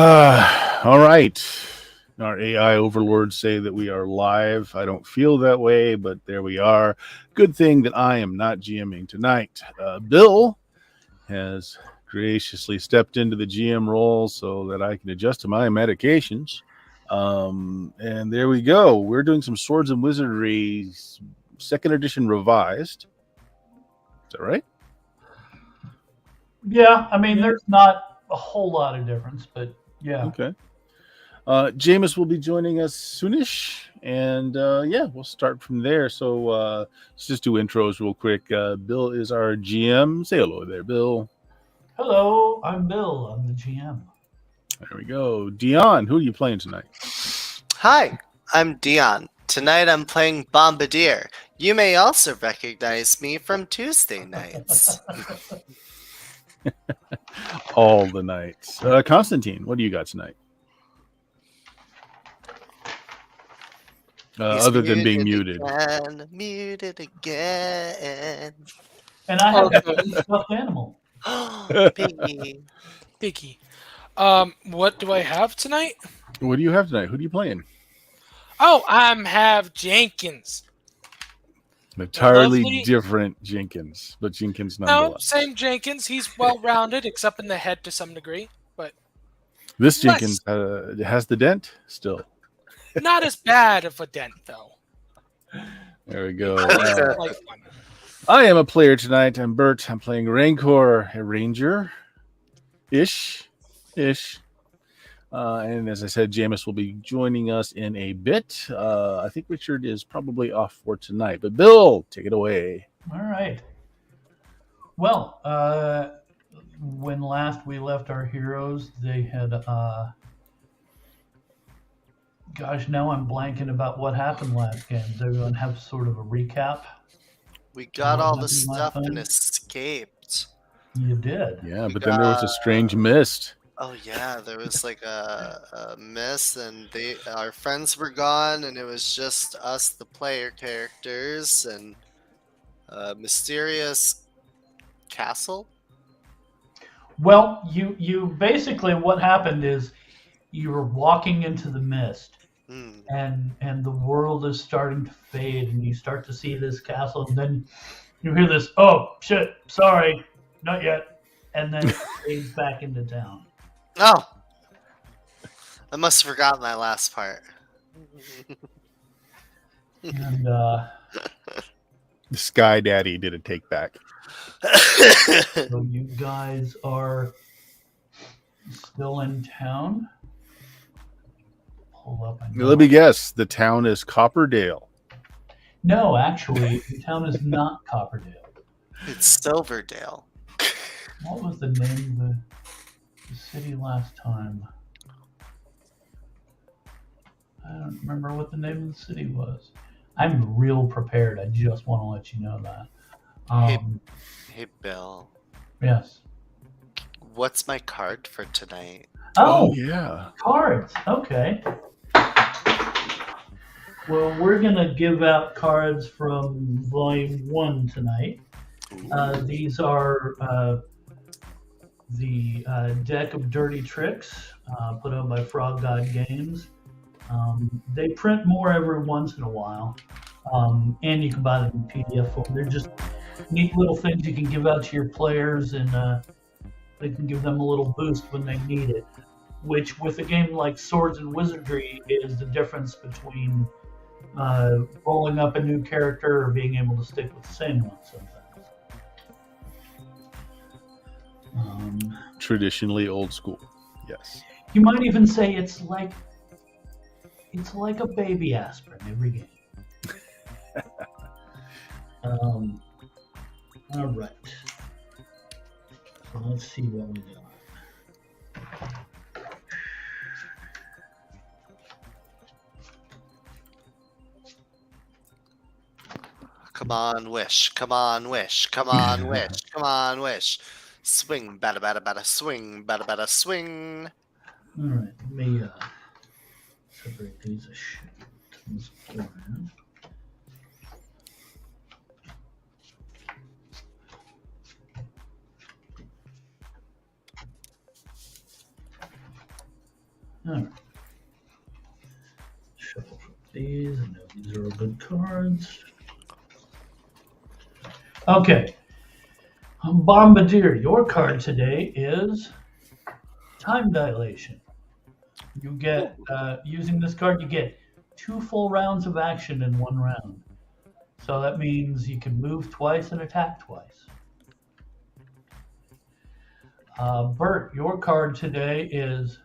All right. Our AI overlords say that we are live. I don't feel that way, but there we are. Good thing that I am not GMing tonight. Bill has graciously stepped into the GM role so that I can adjust to my medications. And there we go. We're doing some Swords and Wizardry second edition revised. Is that right? Yeah, I mean, there's not a whole lot of difference, but yeah. Okay. Jameis will be joining us soonish, and we'll start from there. So let's just do intros real quick. Bill is our GM. Say hello there, Bill. Hello, I'm Bill. I'm the GM. There we go. Dion, who are you playing tonight? Hi, I'm Dion. Tonight I'm playing Bombardier. You may also recognize me from Tuesday nights. All the nights. Constantine, what do you got tonight? Other than being muted. Muted again. And I have a stuffed animal. Piggy. Piggy. What do I have tonight? What do you have tonight? Who are you playing? Oh, I'm have Jenkins. Entirely Lovely. different Jenkins, but Jenkins No, nonetheless. same Jenkins. He's well-rounded, except in the head to some degree, but This Jenkins has the dent still. not as bad of a dent, though. There we go. Like one. I am a player tonight. I'm Bert. I'm playing Rancor, a ranger. Ish. And as I said, Jameis will be joining us in a bit. I think Richard is probably off for tonight. But Bill, take it away. All right. Well, when last we left our heroes, they had gosh, now I'm blanking about what happened last game. Does everyone have sort of a recap? We got all the happened last stuff and time? escaped. You did. Yeah, but then there was a strange mist. Oh yeah, there was like a miss, and our friends were gone, and it was just us, the player characters, and a mysterious castle. Well, you basically what happened is you were walking into the mist, and the world is starting to fade, and you start to see this castle, and then you hear this, "Oh shit, sorry, not yet," and then it fades back into town. Oh, I must have forgotten that last part. And The Sky Daddy did a take back. so you guys are still in town. Pull up. Let me guess. The town is Copperdale. No, actually, the town is not Copperdale. It's Silverdale. What was the name of the city last time? I don't remember what the name of the city was. I'm real prepared. I just want to let you know that. Hey, Bill. Yes. What's my card for tonight? Oh, yeah. cards. Okay. Well, we're going to give out cards from Volume 1 tonight. These are the deck of dirty tricks put out by Frog God Games. They print more every once in a while, and you can buy them in PDF form. They're just neat little things you can give out to your players, and they can give them a little boost when they need it. Which, with a game like Swords and Wizardry, is the difference between rolling up a new character or being able to stick with the same one sometimes. Traditionally old school. Yes. You might even say it's like a baby aspirin every game. All right. So let's see what we got. Come on, wish. Come on, wish. Come on, wish. Come on, wish. Swing, bada, bada, bada, swing, bada, bada, swing. All right. Let me separate these a shit beforehand. All right. Shuffle from these. I know these are all good cards. Okay. Bombardier, your card today is Time Dilation. You get, using this card, you get 2 full rounds of action in 1 round. So that means you can move twice and attack twice. Bert, your card today is...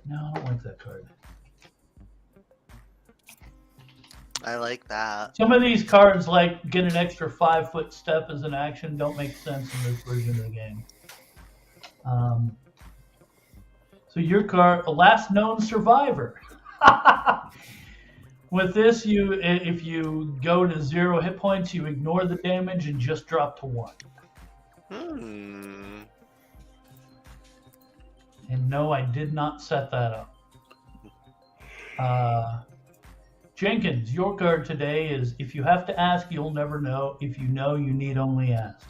No, I don't like that card. I like that. Some of these cards, like get an extra 5-foot step as an action, don't make sense in this version of the game. So your card, Last Known Survivor. With this, if you go to 0 hit points, you ignore the damage and just drop to 1. And no, I did not set that up. Jenkins, your card today is, if you have to ask, you'll never know. If you know, you need only ask.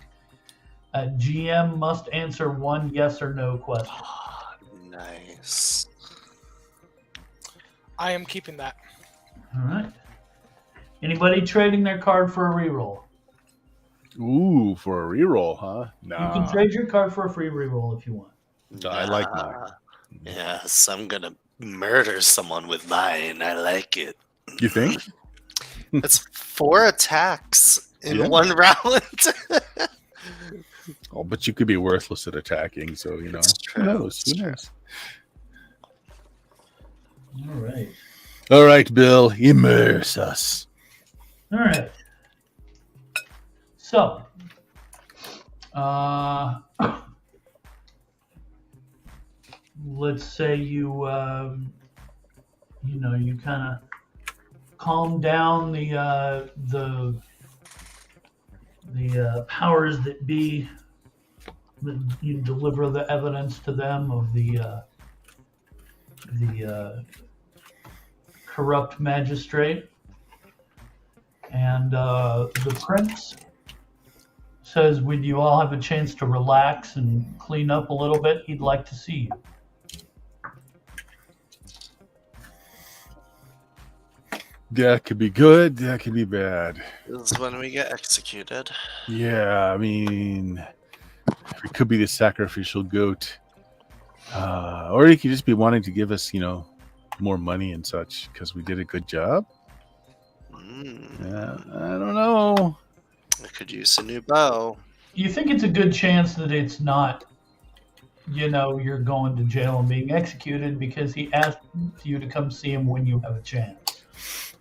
GM must answer 1 yes or no question. Nice. I am keeping that. All right. Anybody trading their card for a reroll? Ooh, for a reroll, huh? You can trade your card for a free reroll if you want. I like mine. Yes, I'm gonna murder someone with mine. I like it. You think? It's 4 attacks in Yeah. 1 round. Oh, but you could be worthless at attacking, so you know. It's true. Who knows? It's Who true. knows? All right. All right, Bill, immerse us. All right. So, let's say you kind of calm down the powers that be. You deliver the evidence to them of the corrupt magistrate, and the prince says, "When you all have a chance to relax and clean up a little bit, he'd like to see you." That could be good. That could be bad. This is when we get executed. Yeah, I mean, it could be the sacrificial goat, or he could just be wanting to give us, more money and such because we did a good job. I don't know. I could use a new bow. You think it's a good chance that it's not, you're going to jail and being executed because he asked you to come see him when you have a chance.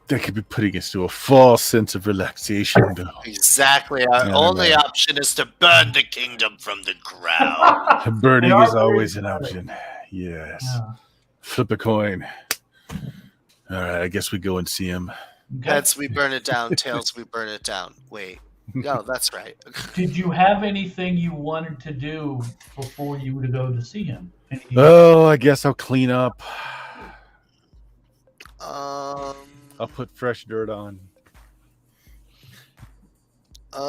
That could be putting us to a false sense of relaxation, Bill. Exactly. Our only option is to burn the kingdom from the ground. Burning They are is always very an good. option. Yes. Yeah. Flip a coin. All right, I guess we go and see him. Okay. Heads, we burn it down. Tails, we burn it down. Wait. No, that's right. Did you have anything you wanted to do before you would go to see him? Oh, I guess I'll clean up. I'll put fresh dirt on. I'm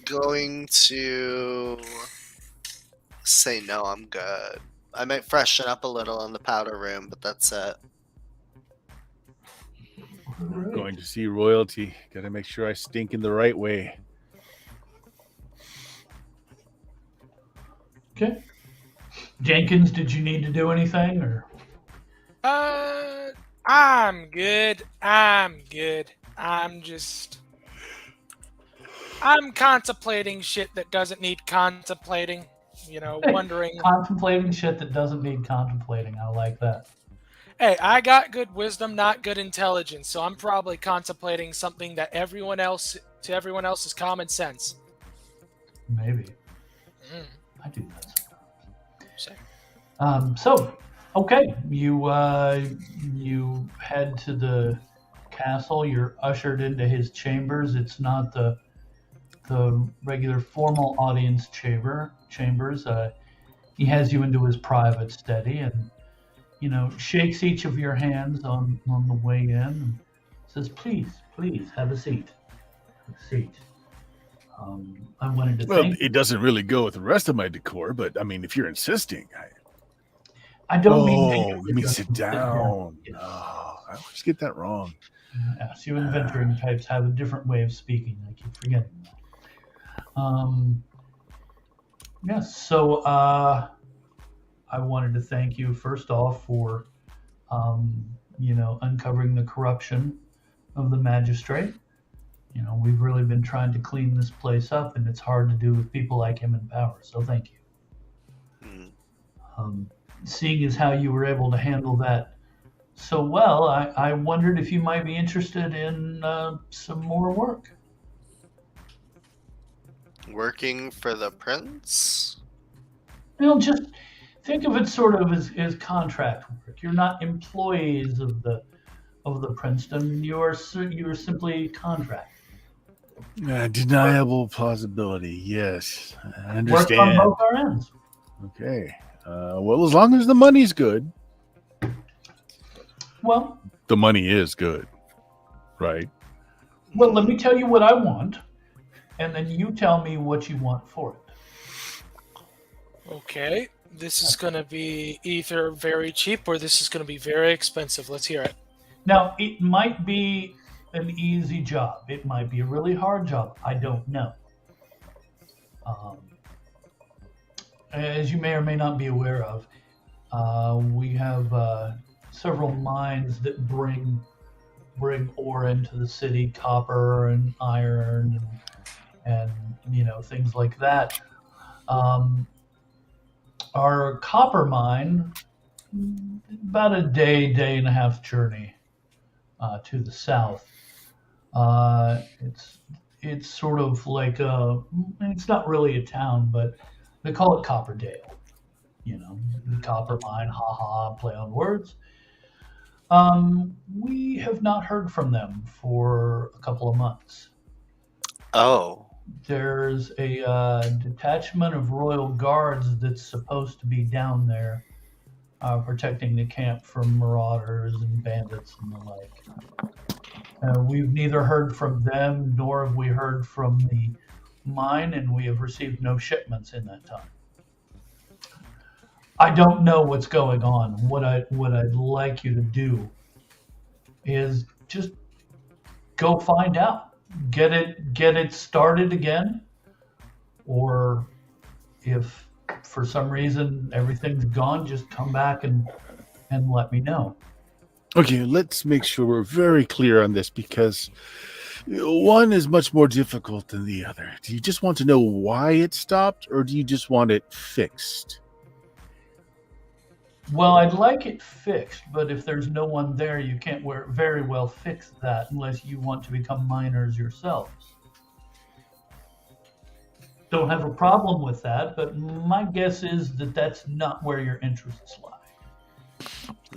going to say no, I'm good. I might freshen up a little in the powder room, but that's it. Going to see royalty. Got to make sure I stink in the right way. Okay. Jenkins, did you need to do anything, or? I'm good. I'm contemplating shit that doesn't need contemplating. Wondering. Contemplating shit that doesn't need contemplating. I like that. Hey, I got good wisdom, not good intelligence, so I'm probably contemplating something that everyone else is common sense. Maybe. Mm. I do that Same. So, okay, you head to the castle. You're ushered into his chambers. It's not the regular formal audience chambers. He has you into his private study and shakes each of your hands on the way in and says, "Please have a seat. Have a seat." I wanted to Well, thank it doesn't really go with the rest of my decor, but I mean, if you're insisting, I don't mean Oh, you mean sit down. Yes. Oh, I always get that wrong. Yes, you adventuring types have a different way of speaking. I keep forgetting that. Yes, so I wanted to thank you first off for, uncovering the corruption of the magistrate. We've really been trying to clean this place up, and it's hard to do with people like him in power. So thank you. Mm. Seeing as how you were able to handle that so well, I wondered if you might be interested in some more work. Working for the prince? Just think of it sort of as contract work. You're not employees of the Princeton. You're simply contract. Deniable plausibility. Yes, I Work on understand. both our ends. Okay. Well, as long as the money's good, Well, the money is good, right? let me tell you what I want, and then you tell me what you want for it. Okay, this is going to be either very cheap or this is going to be very expensive. Let's hear it. Now, it might be an easy job. It might be a really hard job. I don't know. As you may or may not be aware of, we have several mines that bring ore into the city, copper and iron and things like that. Our copper mine, about a day and a half journey to the south. It's sort of like it's not really a town, but they call it Copperdale. The copper mine, play on words. We have not heard from them for a couple of months. Oh. There's a detachment of Royal Guards that's supposed to be down there protecting the camp from marauders and bandits and the like. We've neither heard from them nor have we heard from the mine, and we have received no shipments in that time. I don't know what's going on. What I'd like you to do is just go find out. Get it started again, or if for some reason everything's gone, just come back and let me know. Okay, let's make sure we're very clear on this because one is much more difficult than the other. Do you just want to know why it stopped, or do you just want it fixed? Well, I'd like it fixed, but if there's no one there, you can't very well fix that unless you want to become miners yourselves. Don't have a problem with that, but my guess is that that's not where your interests lie.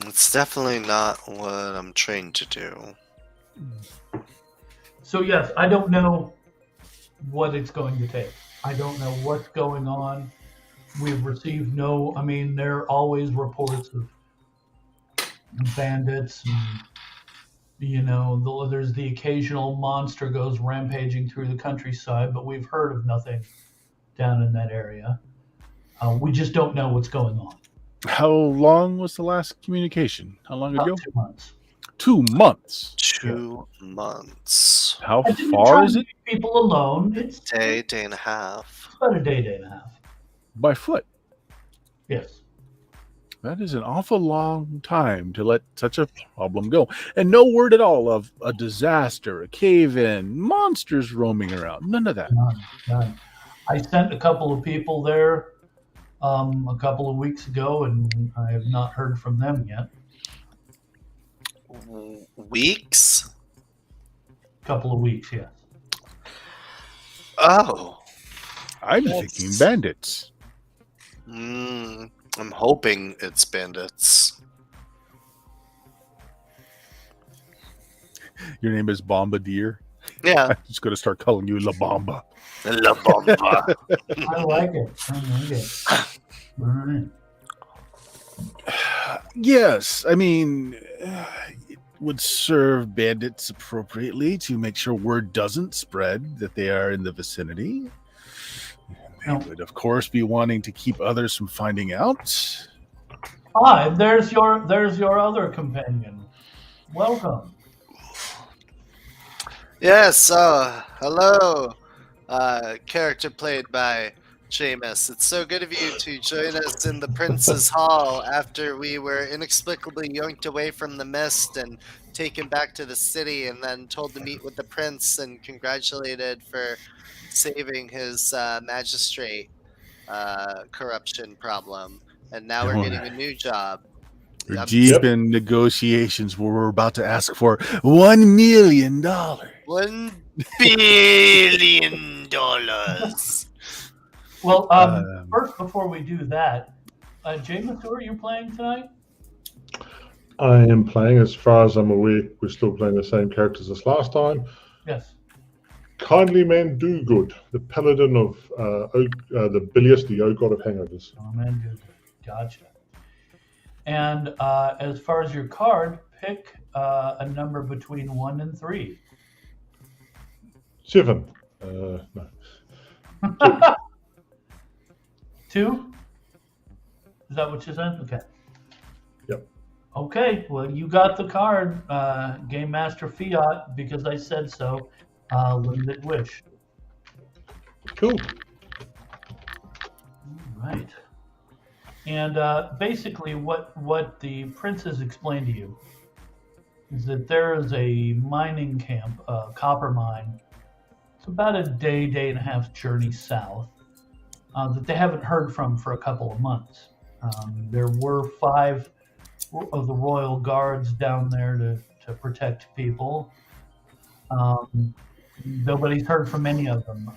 It's definitely not what I'm trained to do. So yes, I don't know what it's going to take. I don't know what's going on. We've received there are always reports of bandits and, there's the occasional monster goes rampaging through the countryside, but we've heard of nothing down in that area. We just don't know what's going on. How long was the last communication? How long ago? About 2 months. 2 months. 2 months. How I didn't far try is to it? leave people alone. It's Day and a half. about a day and a half. By foot. Yes. That is an awful long time to let such a problem go. And no word at all of a disaster, a cave-in, monsters roaming around. None of that. None. I sent a couple of people there a couple of weeks ago, and I have not heard from them yet. Weeks? Couple of weeks, yes. Oh. I'm thinking bandits. I'm hoping it's bandits. Your name is Bombardier. Yeah. I'm just going to start calling you La Bomba. La Bomba. I like it. All right. Yes, I mean, it would serve bandits appropriately to make sure word doesn't spread that they are in the vicinity. They would, of course, be wanting to keep others from finding out. Hi, there's your other companion. Welcome. Yes, hello, character played by Jameis. It's so good of you to join us in the Prince's Hall after we were inexplicably yoinked away from the mist and taken back to the city and then told to meet with the prince and congratulated for saving his magistrate corruption problem. And now we're getting a new job. We're I'm deep in negotiations where we're about to ask for $1 million. $1 billion. Well, first, before we do that, James, who are you playing tonight? I am playing, as far as I'm aware, we're still playing the same characters as last time. Yes. Kindly Man Do Good, the paladin of the Bilious, the old god of hangovers. Oh man, good. Gotcha. And as far as your card, pick a number between 1 and 3. 7. No. 2? Is that what you said? Okay. Yep. Okay, well, you got the card, Game Master Fiat, because I said so. Limited wish. Cool. All right. And basically, what the prince has explained to you is that there is a mining camp, a copper mine. It's about a day and a half journey south that they haven't heard from for a couple of months. There were 5 of the royal guards down there to protect people. Nobody's heard from any of them.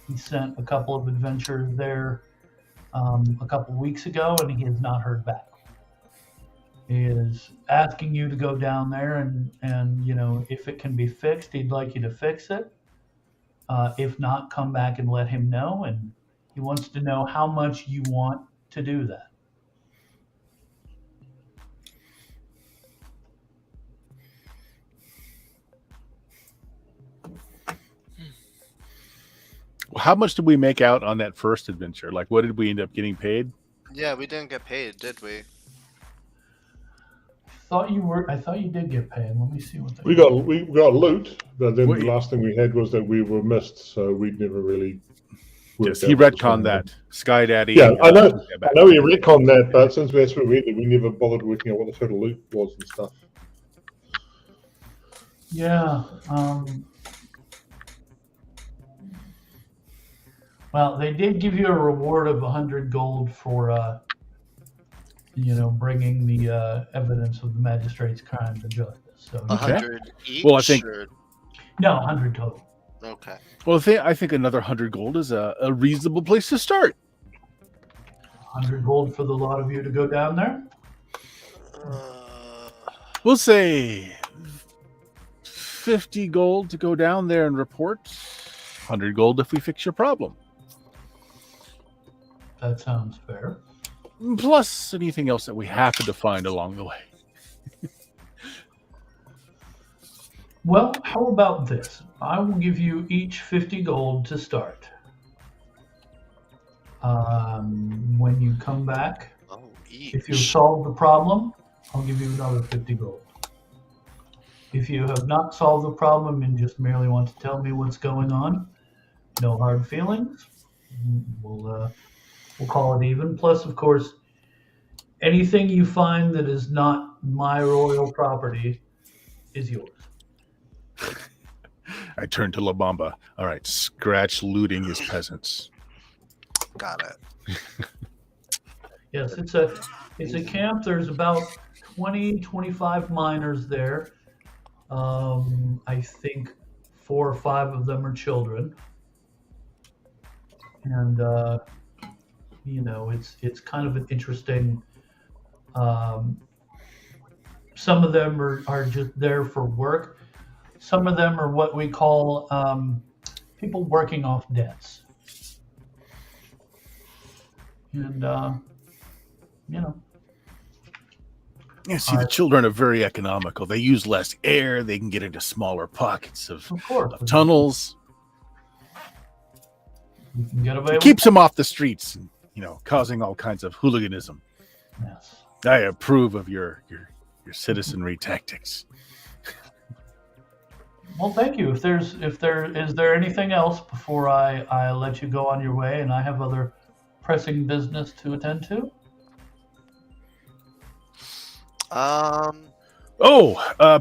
He sent a couple of adventurers there a couple of weeks ago, and he has not heard back. He is asking you to go down there and you know, if it can be fixed, he'd like you to fix it. If not, come back and let him know. And he wants to know how much you want to do that. How much did we make out on that first adventure? Like, what did we end up getting paid? Yeah, we didn't get paid, did we? I thought you did get paid. Let me see what We got loot, but then the last thing we had was that we were missed, so we'd never really. Yes, he retconned that. Sky Daddy. Yeah, I know he retconned that, but since that's where we ended, we never bothered working out what the total loot was and stuff. Yeah. Well, they did give you a reward of 100 gold for, you know, bringing the evidence of the magistrate's crime to justice. So 100 each? Well, I think- or- no, 100 total. Okay. Well, I think another 100 gold is a reasonable place to start. 100 gold for the lot of you to go down there. We'll say 50 gold to go down there and report. 100 gold if we fix your problem. That sounds fair. Plus anything else that we happen to find along the way. Well, how about this? I will give you each 50 gold to start. When you come back, if you solve the problem, I'll give you another 50 gold. If you have not solved the problem and just merely want to tell me what's going on, no hard feelings. We'll call it even. Plus, of course, anything you find that is not my royal property is yours. I turn to La Bamba. All right, scratch looting his peasants. Got it. Yes, it's a camp. There's about 25 miners there. I think 4 or 5 of them are children. And you know, it's kind of an interesting. Some of them are just there for work. Some of them are what we call people working off debts. And you know. Yeah, see, the children are very economical. They use less air. They can get into smaller pockets of tunnels. You can get away It keeps them off the streets, and, you know, causing all kinds of hooliganism. Yes. I approve of your citizenry tactics. Well, thank you. If there anything else before I let you go on your way, and I have other pressing business to attend to.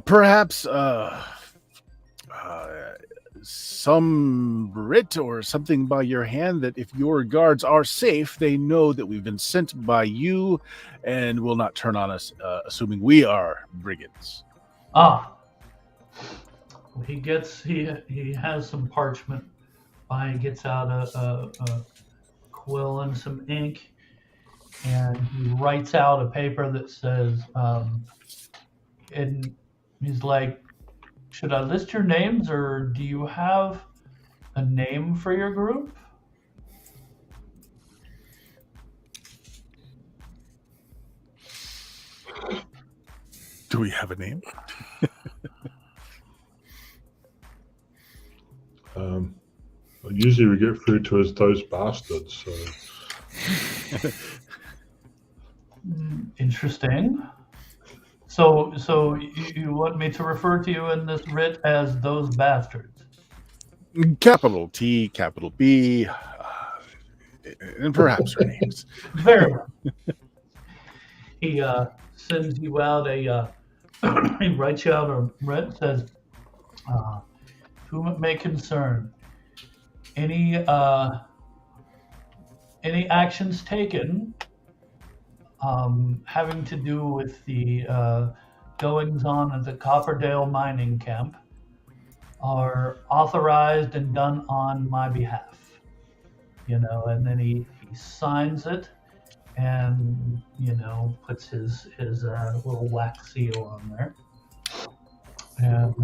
Perhaps some writ or something by your hand that if your guards are safe, they know that we've been sent by you and will not turn on us, assuming we are brigands. Ah, he has some parchment. He gets out a quill and some ink, and he writes out a paper that says, and he's like, "Should I list your names, or do you have a name for your group?" Do we have a name? Usually we get through to as those bastards. So. Interesting. So you want me to refer to you in this writ as those bastards? Capital T, capital B, and perhaps our names. Very well. He sends you out a. He writes you out a writ. Says, "Whom it may concern, any actions taken having to do with the goings on at the Copperdale mining camp are authorized and done on my behalf." And then he signs it and puts his little wax seal on there. And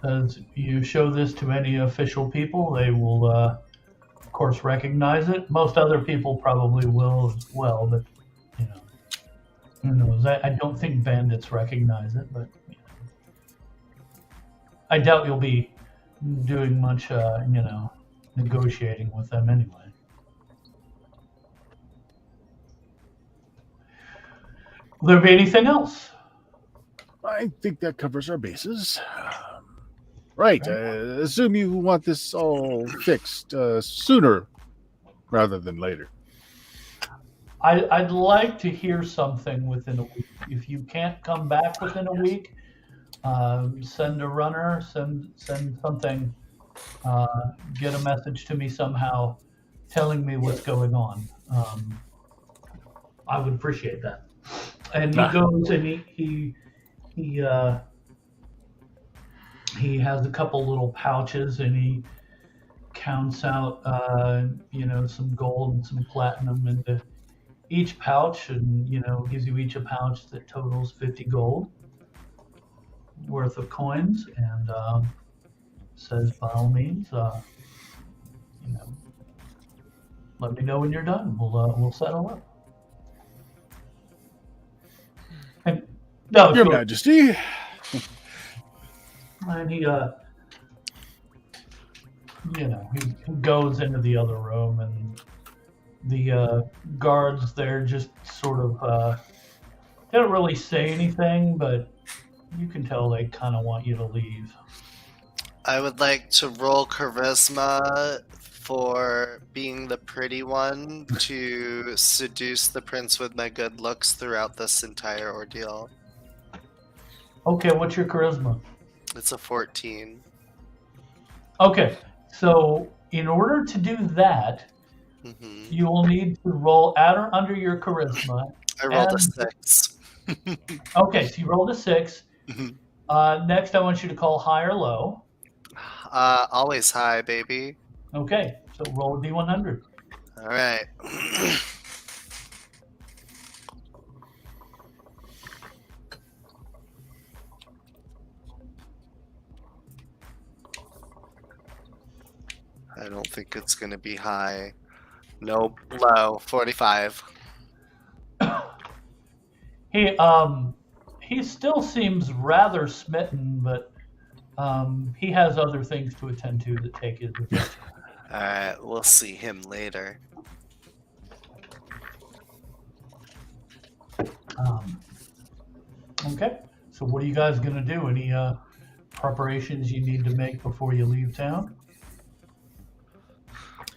as you show this to any official people, they will of course recognize it. Most other people probably will as well, but who knows? I don't think bandits recognize it, but I doubt you'll be doing much negotiating with them anyway. Will there be anything else? I think that covers our bases. Right. Assume you want this all fixed sooner rather than later. I'd like to hear something within a week. If you can't come back within a week, send a runner, send something, get a message to me somehow telling me what's going on. I would appreciate that. And he goes and he has a couple little pouches and he counts out some gold and some platinum into each pouch, and gives you each a pouch that totals 50 gold worth of coins, and says, by all means, let me know when you're done. We'll settle up. And Your Majesty. And he he goes into the other room, and the guards there just sort of they don't really say anything, but you can tell they kind of want you to leave. I would like to roll charisma for being the pretty one to seduce the prince with my good looks throughout this entire ordeal. Okay, what's your charisma? It's a 14. Okay, so in order to do that, you will need to roll at or under your charisma. I rolled a 6. Okay, so you rolled a 6. Next, I want you to call high or low. Always high, baby. Okay, so roll a d100. All right. I don't think it's going to be high. Nope, low, 45. He still seems rather smitten, but he has other things to attend to that take his attention. Alright, we'll see him later. Okay. So what are you guys gonna do? Any preparations you need to make before you leave town?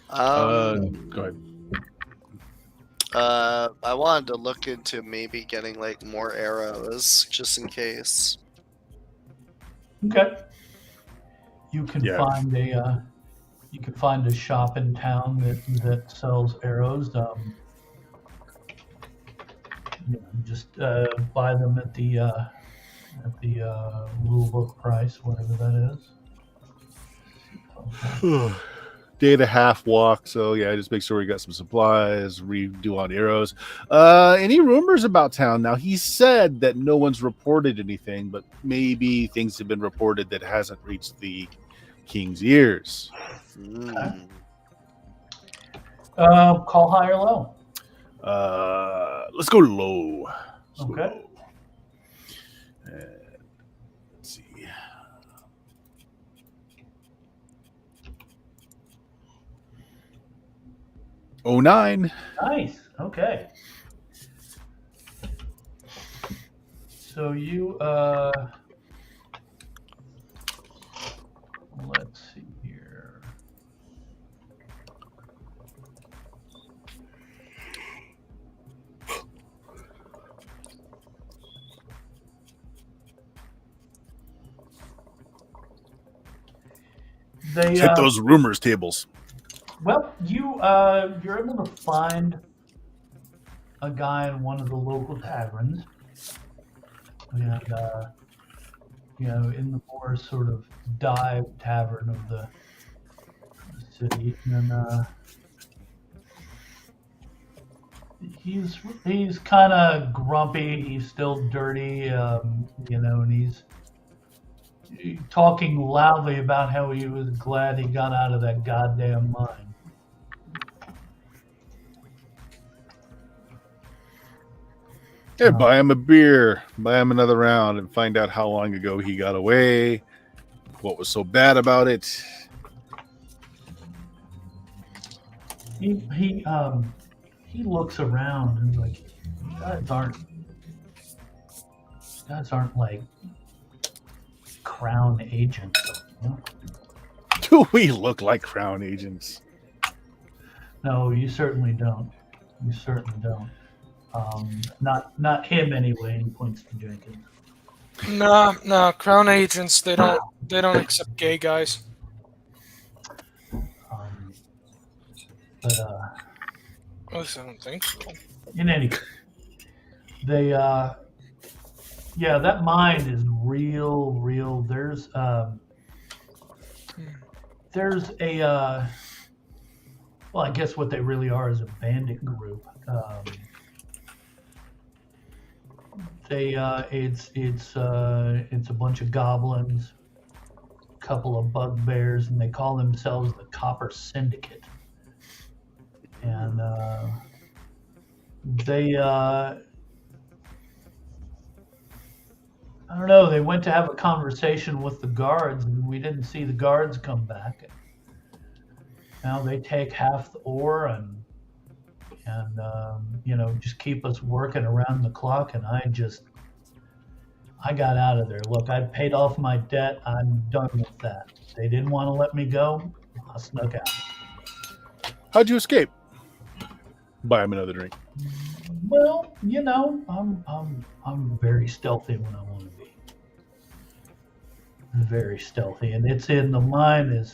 Go ahead. I wanted to look into maybe getting like more arrows just in case. Okay. You can Yeah. find a shop in town that sells arrows. Just buy them at the rule book price, whatever that is. Day and a half walk, so yeah, just make sure we got some supplies, redo on arrows. Any rumors about town? Now he said that no one's reported anything, but maybe things have been reported that hasn't reached the king's ears. Mm. Call high or low. Let's go low. Let's go Okay. low. Let's see. Oh, 09. Nice. Okay. So you let's see here. They Hit those rumors tables. well, you're able to find a guy in one of the local taverns, and in the more sort of dive tavern of the city, and he's kind of grumpy. He's still dirty, and he's talking loudly about how he was glad he got out of that goddamn mine. Yeah, buy him a beer, buy him another round, and find out how long ago he got away, what was so bad about it. He looks around and like, you guys aren't like crown agents. You know? Do we look like crown agents? No, you certainly don't. You certainly don't. Not him anyway. And he points to Jenkins. No, crown agents they don't accept gay guys. But At least I don't think so. in any case, they that mine is real. There's a well, I guess what they really are is a bandit group. It's a bunch of goblins, a couple of bugbears, and they call themselves the Copper Syndicate. And they I don't know. They went to have a conversation with the guards, and we didn't see the guards come back. Now they take half the ore and just keep us working around the clock. And I got out of there. Look, I paid off my debt. I'm done with that. They didn't want to let me go. I snuck out. How'd you escape? Buy him another drink. Well, I'm very stealthy when I want to be. Very stealthy, and it's in the mine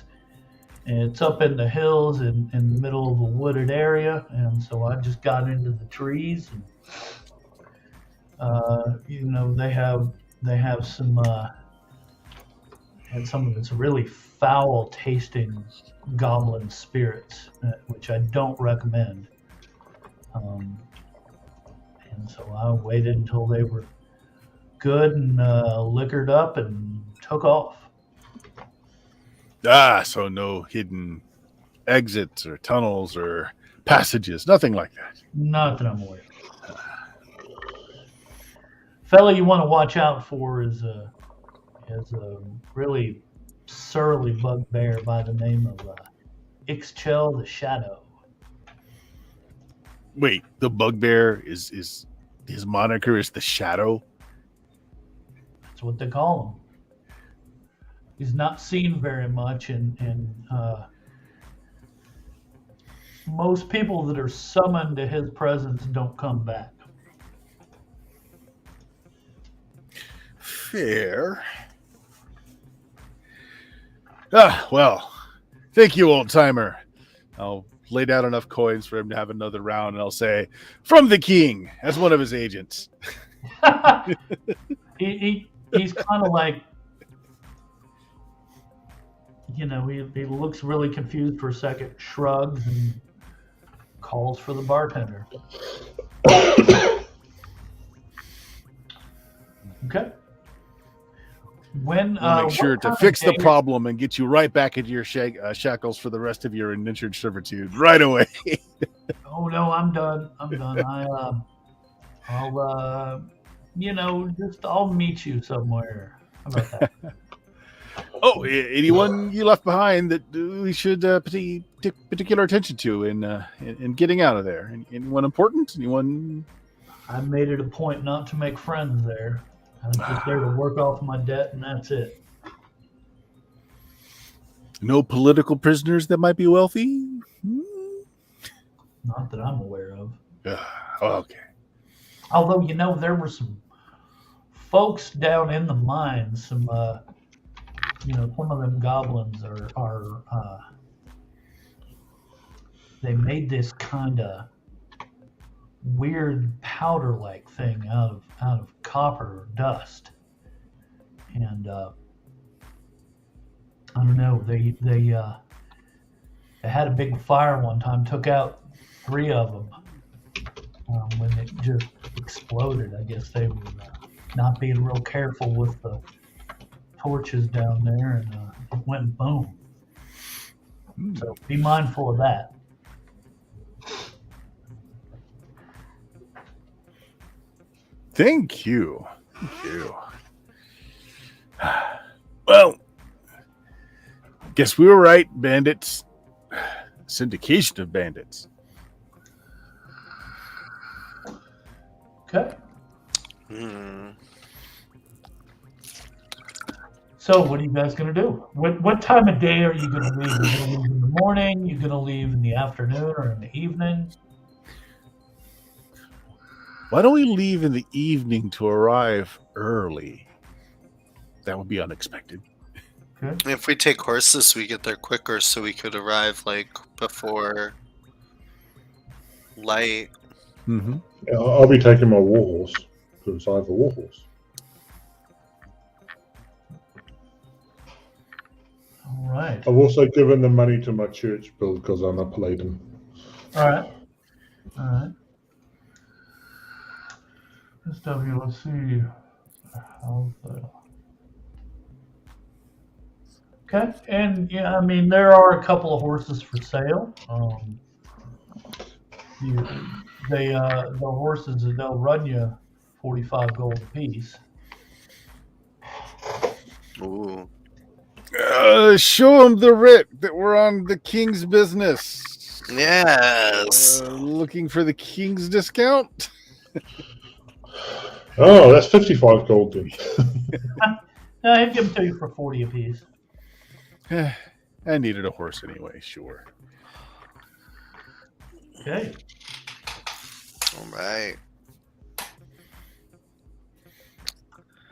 it's up in the hills in the middle of a wooded area, and so I just got into the trees, and they have some of its really foul tasting goblin spirits, which I don't recommend. And so I waited until they were good and liquored up and took off. So no hidden exits or tunnels or passages, nothing like that. Not that I'm aware of. Fella you want to watch out for is a really surly bugbear by the name of Ixchel the Shadow. Wait, the bugbear is his moniker is the Shadow. That's what they call him. He's not seen very much, and most people that are summoned to his presence don't come back. Fair. Well, thank you, old timer. I'll lay down enough coins for him to have another round, and I'll say, from the king, as one of his agents. He's kind of like, he looks really confused for a second, shrugs, and calls for the bartender. Okay. We'll make sure to fix the problem and get you right back into your shackles for the rest of your indentured servitude right away. Oh no, I'm done. I'll meet you somewhere. How about that? Oh, anyone you left behind that we should take particular attention to in getting out of there? Anyone important? Anyone? I made it a point not to make friends there. I'm just there to work off my debt, and that's it. No political prisoners that might be wealthy? Not that I'm aware of. Okay. Although, there were some folks down in the mines, some of them goblins are they made this kind of weird powder-like thing out of copper dust, and I don't know. They had a big fire one time, took out 3 of them when it just exploded. I guess they were not being real careful with the torches down there, and it went boom. So be mindful of that. Thank you. Well, guess we were right, bandits. Syndication of bandits. Okay. So what are you guys going to do? What time of day are you going to leave? Are you going to leave in the morning? You going to leave in the afternoon or in the evening? Why don't we leave in the evening to arrive early? That would be unexpected. Okay. If we take horses, we get there quicker, so we could arrive before light. Mm-hmm. Yeah, I'll be taking my warhorse because I have a warhorse. All right. I've also given the money to my church bill because I'm a paladin. All right. SW, let's see. How's that? Okay, and yeah, I mean there are a couple of horses for sale. The horses they'll run you 45 gold apiece. Ooh. Show them the writ that we're on the king's business. Yes. Looking for the king's discount. Oh, that's 55 gold then. No, I'd give them to you for 40 apiece. I needed a horse anyway, sure. Okay. All right.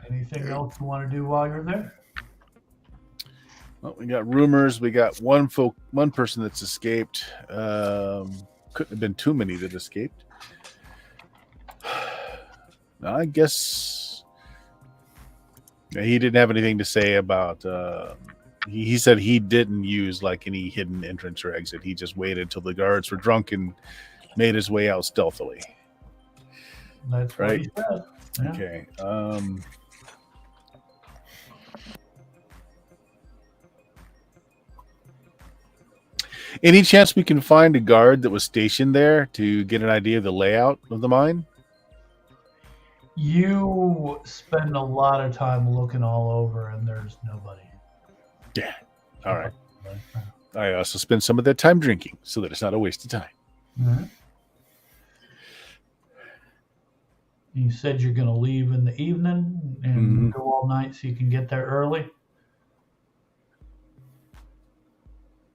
Anything else you want to do while you're there? Well, we got rumors. We got one person that's escaped. Couldn't have been too many that escaped. I guess he didn't have anything to say about. He said he didn't use any hidden entrance or exit. He just waited till the guards were drunk and made his way out stealthily. That's right. What he said. Yeah. Okay. Any chance we can find a guard that was stationed there to get an idea of the layout of the mine? You spend a lot of time looking all over, and there's nobody. Yeah. All right. I also spend some of that time drinking so that it's not a waste of time. Mm-hmm. You said you're going to leave in the evening and go all night so you can get there early.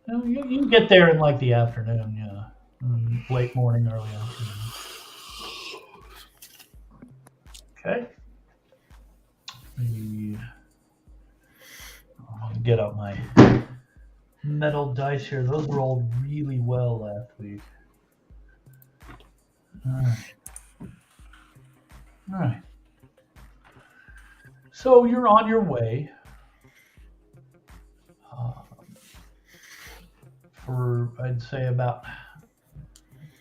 You can get there in like the afternoon, yeah. Late morning, early afternoon. Okay. I'll get out my metal dice here. Those rolled really well last week. All right. So you're on your way. For I'd say about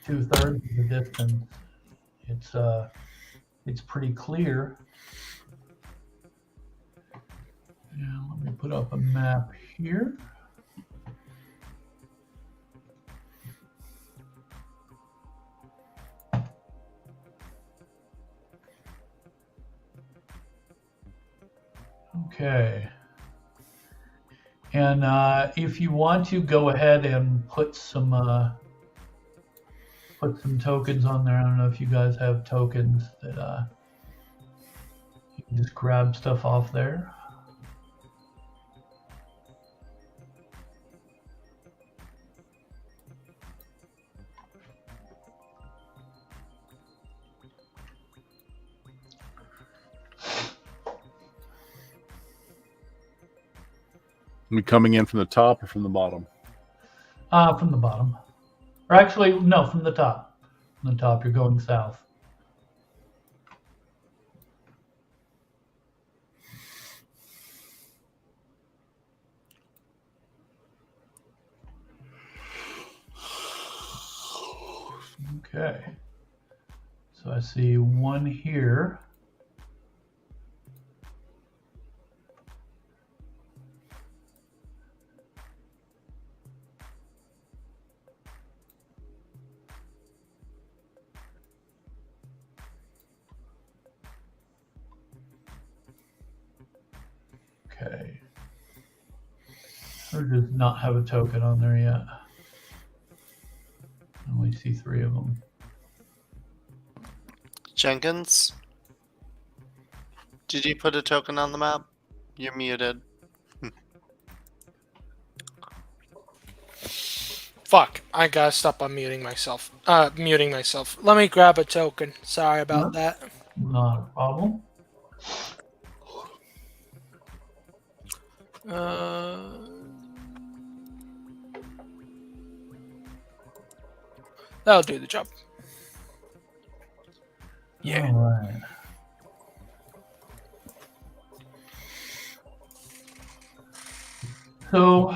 2/3 of the distance. It's pretty clear. Yeah, let me put up a map here. Okay. And if you want to go ahead and put some tokens on there. I don't know if you guys have tokens that you can just grab stuff off there. We coming in from the top or from the bottom? From the bottom. Or actually, no, from the top. From the top, you're going south. Okay. So I see one here. Okay. Or does not have a token on there yet. I only see 3 of them. Jenkins, did you put a token on the map? You're muted. Fuck, I gotta stop unmuting myself. Muting myself. Let me grab a token. Sorry about that. Not a problem. That'll do the job. Yeah. All right. So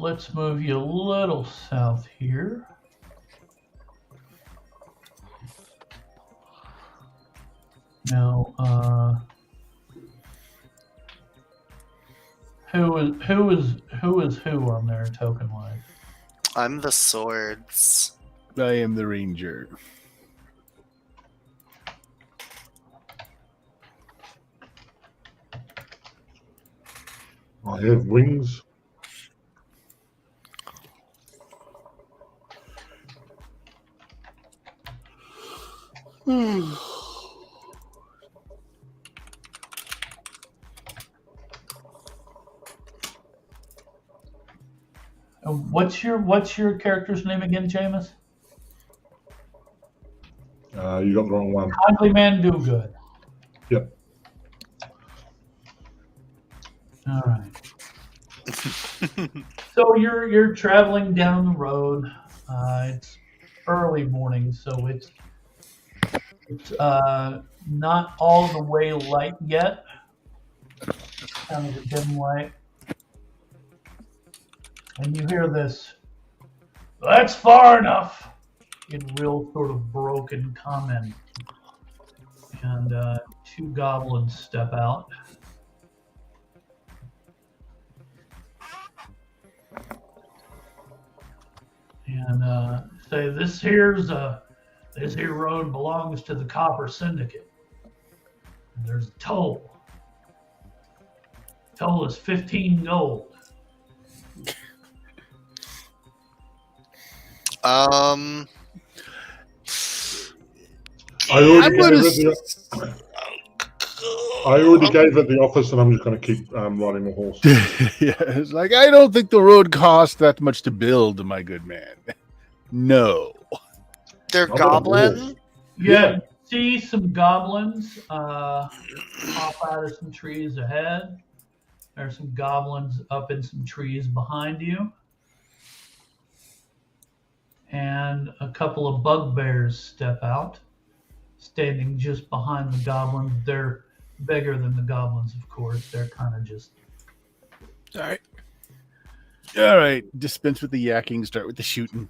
let's move you a little south here. Now, who is who on there token wise? I'm the swords. I am the ranger. I have wings. What's your character's name again, Jameis? You got the wrong one. Kindly Man Do Good. Yep. All right. So you're traveling down the road. It's early morning, so it's not all the way light yet. Kind of a dim light. And you hear this, "That's far enough," in real sort of broken comment. And 2 goblins step out. And say, this here road belongs to the Copper Syndicate. And there's a toll. Toll is 15 gold. I already I'm gave gonna. it the office, and I'm just going to keep riding the horse. Yeah, it's like I don't think the road costs that much to build, my good man. No. They're I'm on a goblin. horse. Yeah, see some goblins pop out of some trees ahead. There's some goblins up in some trees behind you. And a couple of bugbears step out, standing just behind the goblins. They're bigger than the goblins, of course. They're kind of just. All right. All right. Dispense with the yakking. Start with the shooting.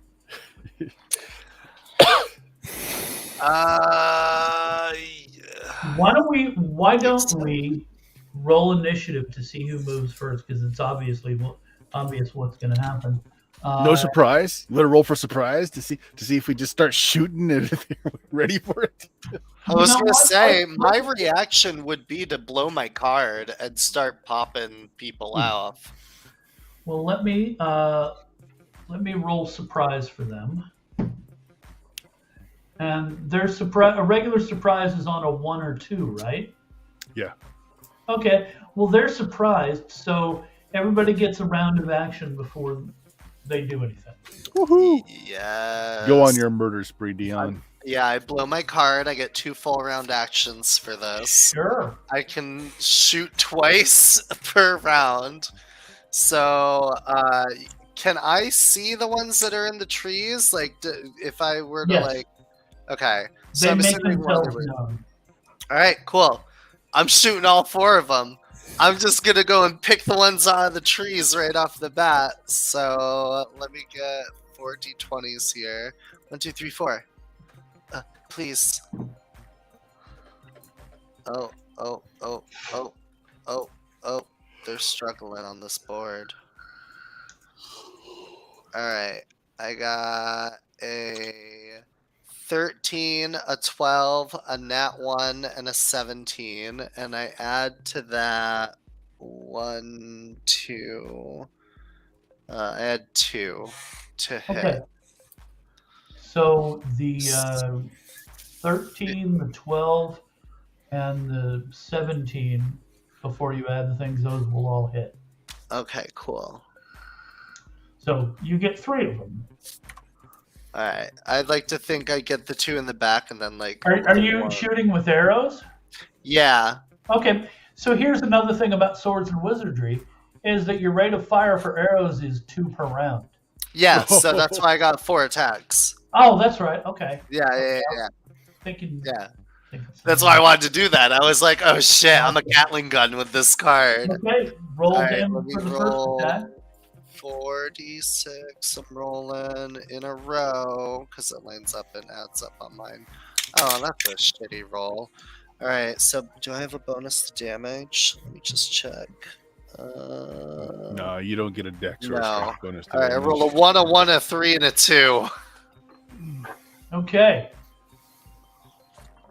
Why don't we roll initiative to see who moves first? Because it's obvious what's going to happen. No surprise. You want to roll for surprise to see if we just start shooting and if they're ready for it. I was gonna say my reaction would be to blow my card and start popping people off. Well, let me roll surprise for them. And their surprise, a regular surprise is on a 1 or 2, right? Yeah. Okay. Well, they're surprised, so everybody gets a round of action before they do anything. Woohoo! Yes. Go on your murder spree, Dion. I blow my card. I get 2 full round actions for this. Sure. I can shoot twice per round. So, can I see the ones that are in the trees? Like, if I were to, Yes. okay. So They I'm make assuming themselves known. All right, cool. I'm shooting all 4 of them. I'm just gonna go and pick the ones out of the trees right off the bat. So let me get 4 d20s here. 1, 2, 3, 4. Please. Oh. They're struggling on this board. Alright. I got a 13, a 12, a nat 1, and a 17. And I add to that 1, 2. I add 2 to hit. Okay. So the 13, the 12, and the 17, before you add the things, those will all hit. Okay, cool. So you get 3 of them. Alright. I'd like to think I get the 2 in the back and then Are you shooting with arrows? Yeah. Okay. So here's another thing about swords and wizardry is that your rate of fire for arrows is 2 per round. Yeah, so that's why I got 4 attacks. Oh, that's right. Okay. Yeah. Thinking. Yeah. That's why I wanted to do that. I was like, oh shit, I'm a Gatling gun with this card. Okay. Roll All right, damage let me for the roll. first attack. 4d6. I'm rolling in a row because it lines up and adds up on mine. Oh, that's a shitty roll. Alright, so do I have a bonus to damage? Let me just check. No, you don't get a dex or a No. strength bonus. To Alright, I damage. roll a 1, a 1, a 3, and a 2. Okay.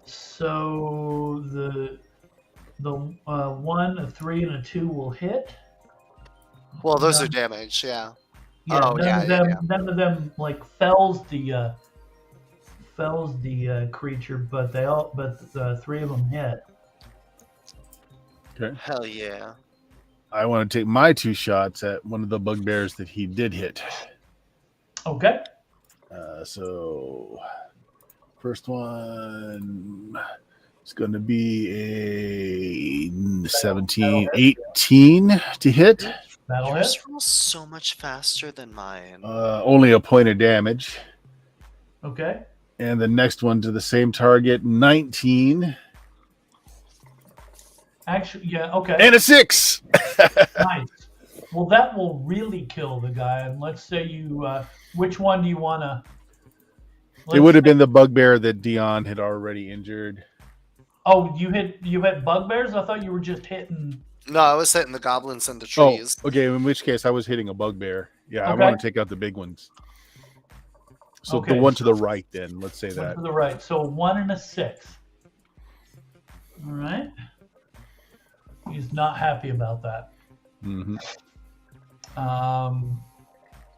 So the 1, a 3, and a 2 will hit. Well, those are damage, yeah. Yeah, Oh, none of them like fells the creature, but the 3 of them hit. Okay. Hell yeah. I want to take my 2 shots at one of the bugbears that he did hit. Okay. So first one is going to be a 17, 18 to hit. That'll hit. Yours rolls so much faster than mine. Only a point of damage. Okay. And the next one to the same target, 19. Actually, yeah, okay. And a 6. Nice. Well, that will really kill the guy. And let's say you, which one do you want to? It would have been the bugbear that Dion had already injured. Oh, you hit bugbears? I thought you were just hitting. No, I was hitting the goblins and the trees. Oh, okay. In which case, I was hitting a bugbear. Yeah, Okay. I want to take out the big ones. So Okay, the one to the right, then let's say One that. to the right. So 1 and a 6. All right. He's not happy about that. Mm-hmm.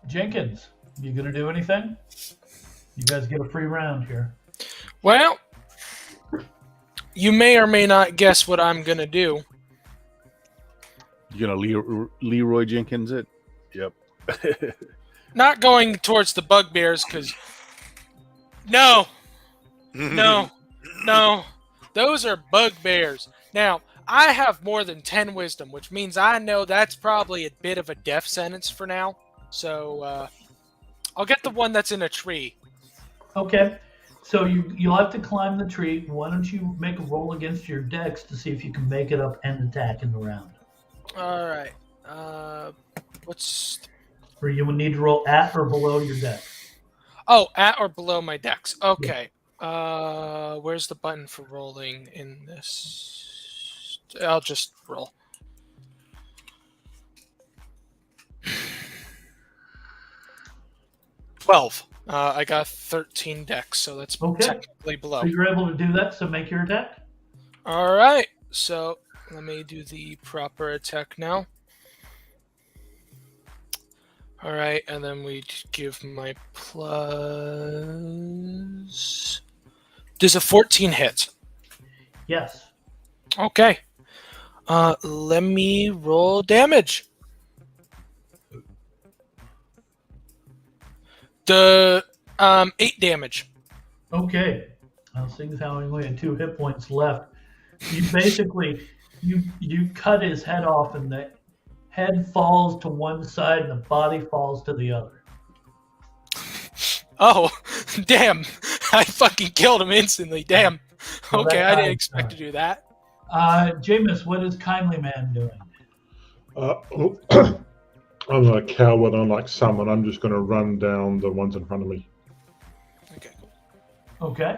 Jenkins, you gonna do anything? You guys get a free round here. Well, You may or may not guess what I'm gonna do. You gonna Leroy Jenkins it? Yep. Not going towards the bugbears, because no, no, no, those are bugbears. Now I have more than 10 wisdom, which means I know that's probably a bit of a death sentence for now. So I'll get the one that's in a tree. Okay. So you'll have to climb the tree. Why don't you make a roll against your dex to see if you can make it up and attack in the round? All right. What's? Or you would need to roll at or below your dex. Oh, at or below my dex. Okay. Where's the button for rolling in this? I'll just roll. $12. I got 13 dex, so that's Okay. technically below. So you're able to do that. So make your attack. All right. So let me do the proper attack now. All right, and then we give my plus. Does a 14 hit? Yes. Okay. Let me roll damage. The 8 damage. Okay. Now, seeing as how he only had 2 hit points left, you basically you cut his head off, and the head falls to one side and the body falls to the other. Oh, damn! I fucking killed him instantly. Damn. Well, Okay, that I didn't guy's expect to done. do that. Jameis, what is Kindly Man doing? I'm a coward, unlike someone. I'm just going to run down the ones in front of me. Okay. Okay.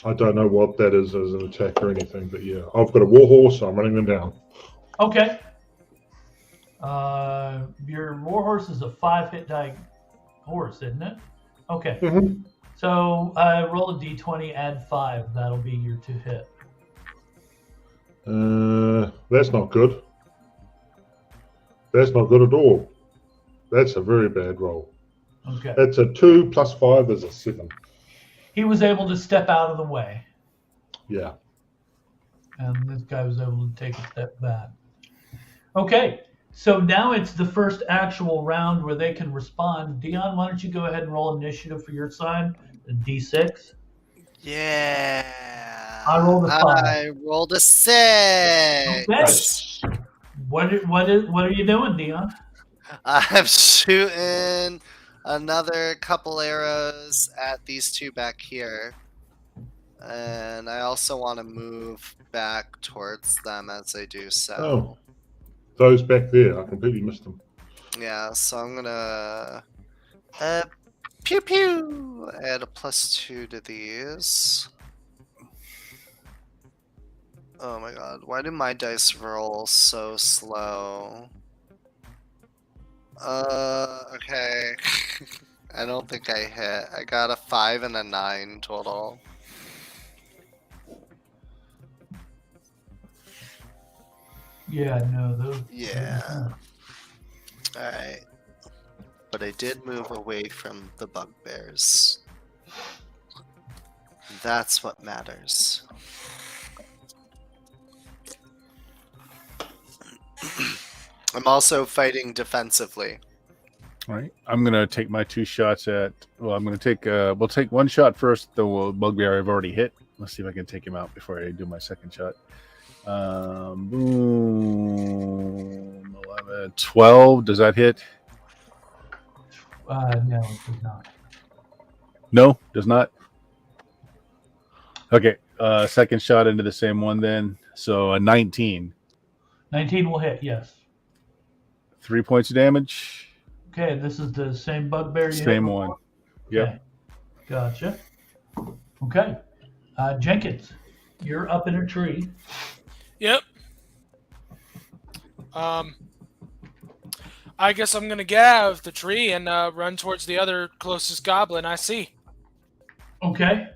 I don't know what that is as an attack or anything, but yeah, I've got a warhorse, so I'm running them down. Okay. Your warhorse is a 5-hit die horse, isn't it? Okay. Mm-hmm. So roll a d20, add 5. That'll be your 2 hit. That's not good. That's not good at all. That's a very bad roll. Okay. That's a 2 plus 5 is a 7. He was able to step out of the way, Yeah. and this guy was able to take a step back. Okay. So now it's the first actual round where they can respond. Dion, why don't you go ahead and roll initiative for your side? A d6. Yeah. I rolled a 5. I rolled a 6. Okay. What are you doing, Dion? I'm shooting another couple arrows at these two back here. And I also want to move back towards them as I do so. Oh. Those back there, I completely missed them. Yeah, so I'm gonna pew pew add a +2 to these. Oh my god, why do my dice roll so slow? Okay. I don't think I hit. I got a 5 and a 9 total. Yeah, no, those. Yeah. Alright. But I did move away from the bugbears. That's what matters. I'm also fighting defensively. All right. I'm going to take my 2 shots at. Well, I'm going to take. We'll take 1 shot first. The bugbear I've already hit. Let's see if I can take him out before I do my second shot. Boom. 11, 12. Does that hit? No, it does not. No, does not. Okay. Second shot into the same one then. So a 19. 19 will hit, yes. 3 points of damage. Okay, this is the same bugbear you hit Same before? one. Yep. Okay. Gotcha. Okay. Jenkins, you're up in a tree. Yep. I guess I'm gonna get out of the tree and run towards the other closest goblin I see. Okay.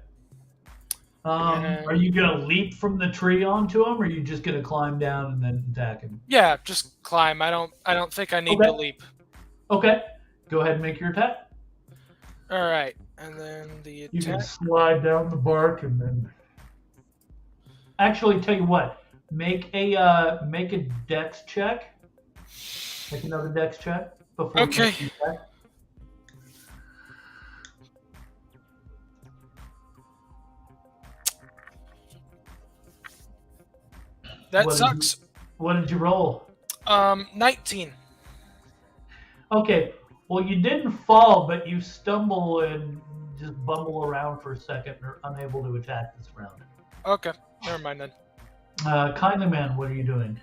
Are you gonna leap from the tree onto him, or are you just gonna climb down and then attack him? Yeah, just climb. I don't think I need to leap. Okay. Go ahead and make your attack. All right, and then the You can attack. slide down the bark and then. Actually, tell you what. Make a dex check. Make another dex check before. Okay. You make the attack. That What did sucks. What did you roll? 19. Okay. Well, you didn't fall, but you stumble and just bumble around for a second and are unable to attack this round. Okay, never mind then. Kindly man, what are you doing?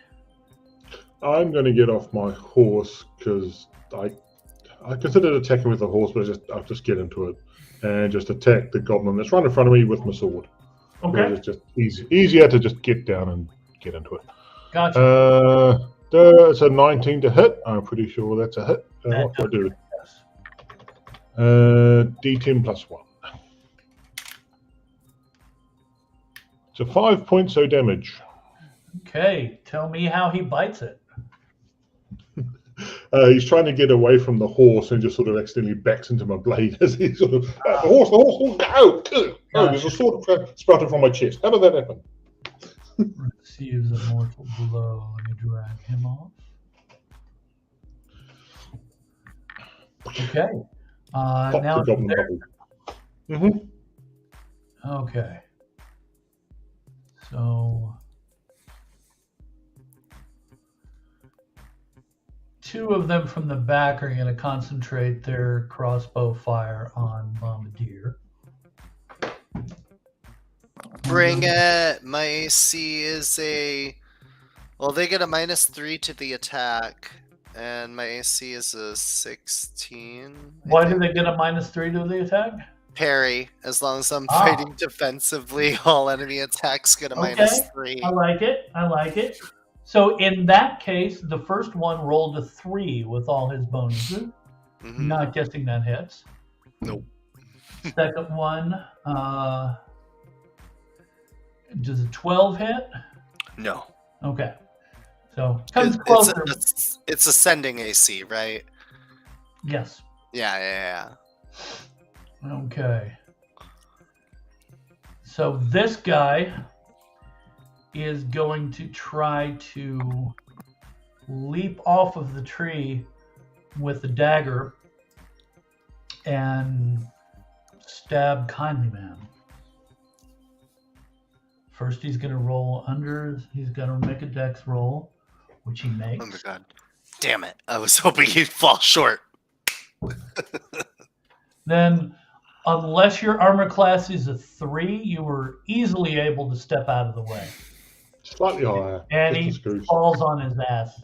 I'm going to get off my horse because I considered attacking with a horse, but I'll just get into it and just attack the goblin that's right in front of me with my sword. Okay. It's just easier to just get down and get into it. Gotcha. It's a 19 to hit. I'm pretty sure that's a hit. What do I do? Yes. D10 plus 1. So 5 points of damage. Okay. Tell me how he bites it. He's trying to get away from the horse and just sort of accidentally backs into my blade as he sort of, the horse, no! Oh, there's a sword sprouted from my chest. How did that happen? Receives a mortal blow. Let me drag him off. Okay. Pop Now the goblin bubble. Mm-hmm. Okay. So 2 of them from the back are going to concentrate their crossbow fire on Bombardier. Bring it. My AC is a. Well, they get a -3 to the attack, and my AC is a 16. Why do they get a -3 to the attack? Parry. As long as I'm fighting defensively, all enemy attacks get a -3. I like it. I like it. So in that case, the first one rolled a 3 with all his bonuses. Mhm. Not guessing that hits. Nope. Second one, does a 12 hit? No. Okay. So comes closer. It's ascending AC, right? Yes. Yeah. Okay. So this guy is going to try to leap off of the tree with the dagger and stab Kindly Man. First, he's going to roll under. He's going to make a dex roll, which he makes. Oh my god. Damn it. I was hoping he'd fall short. Then, unless your armor class is a 3, you were easily able to step out of the way. Slightly higher. And he Just a scooch. falls on his ass.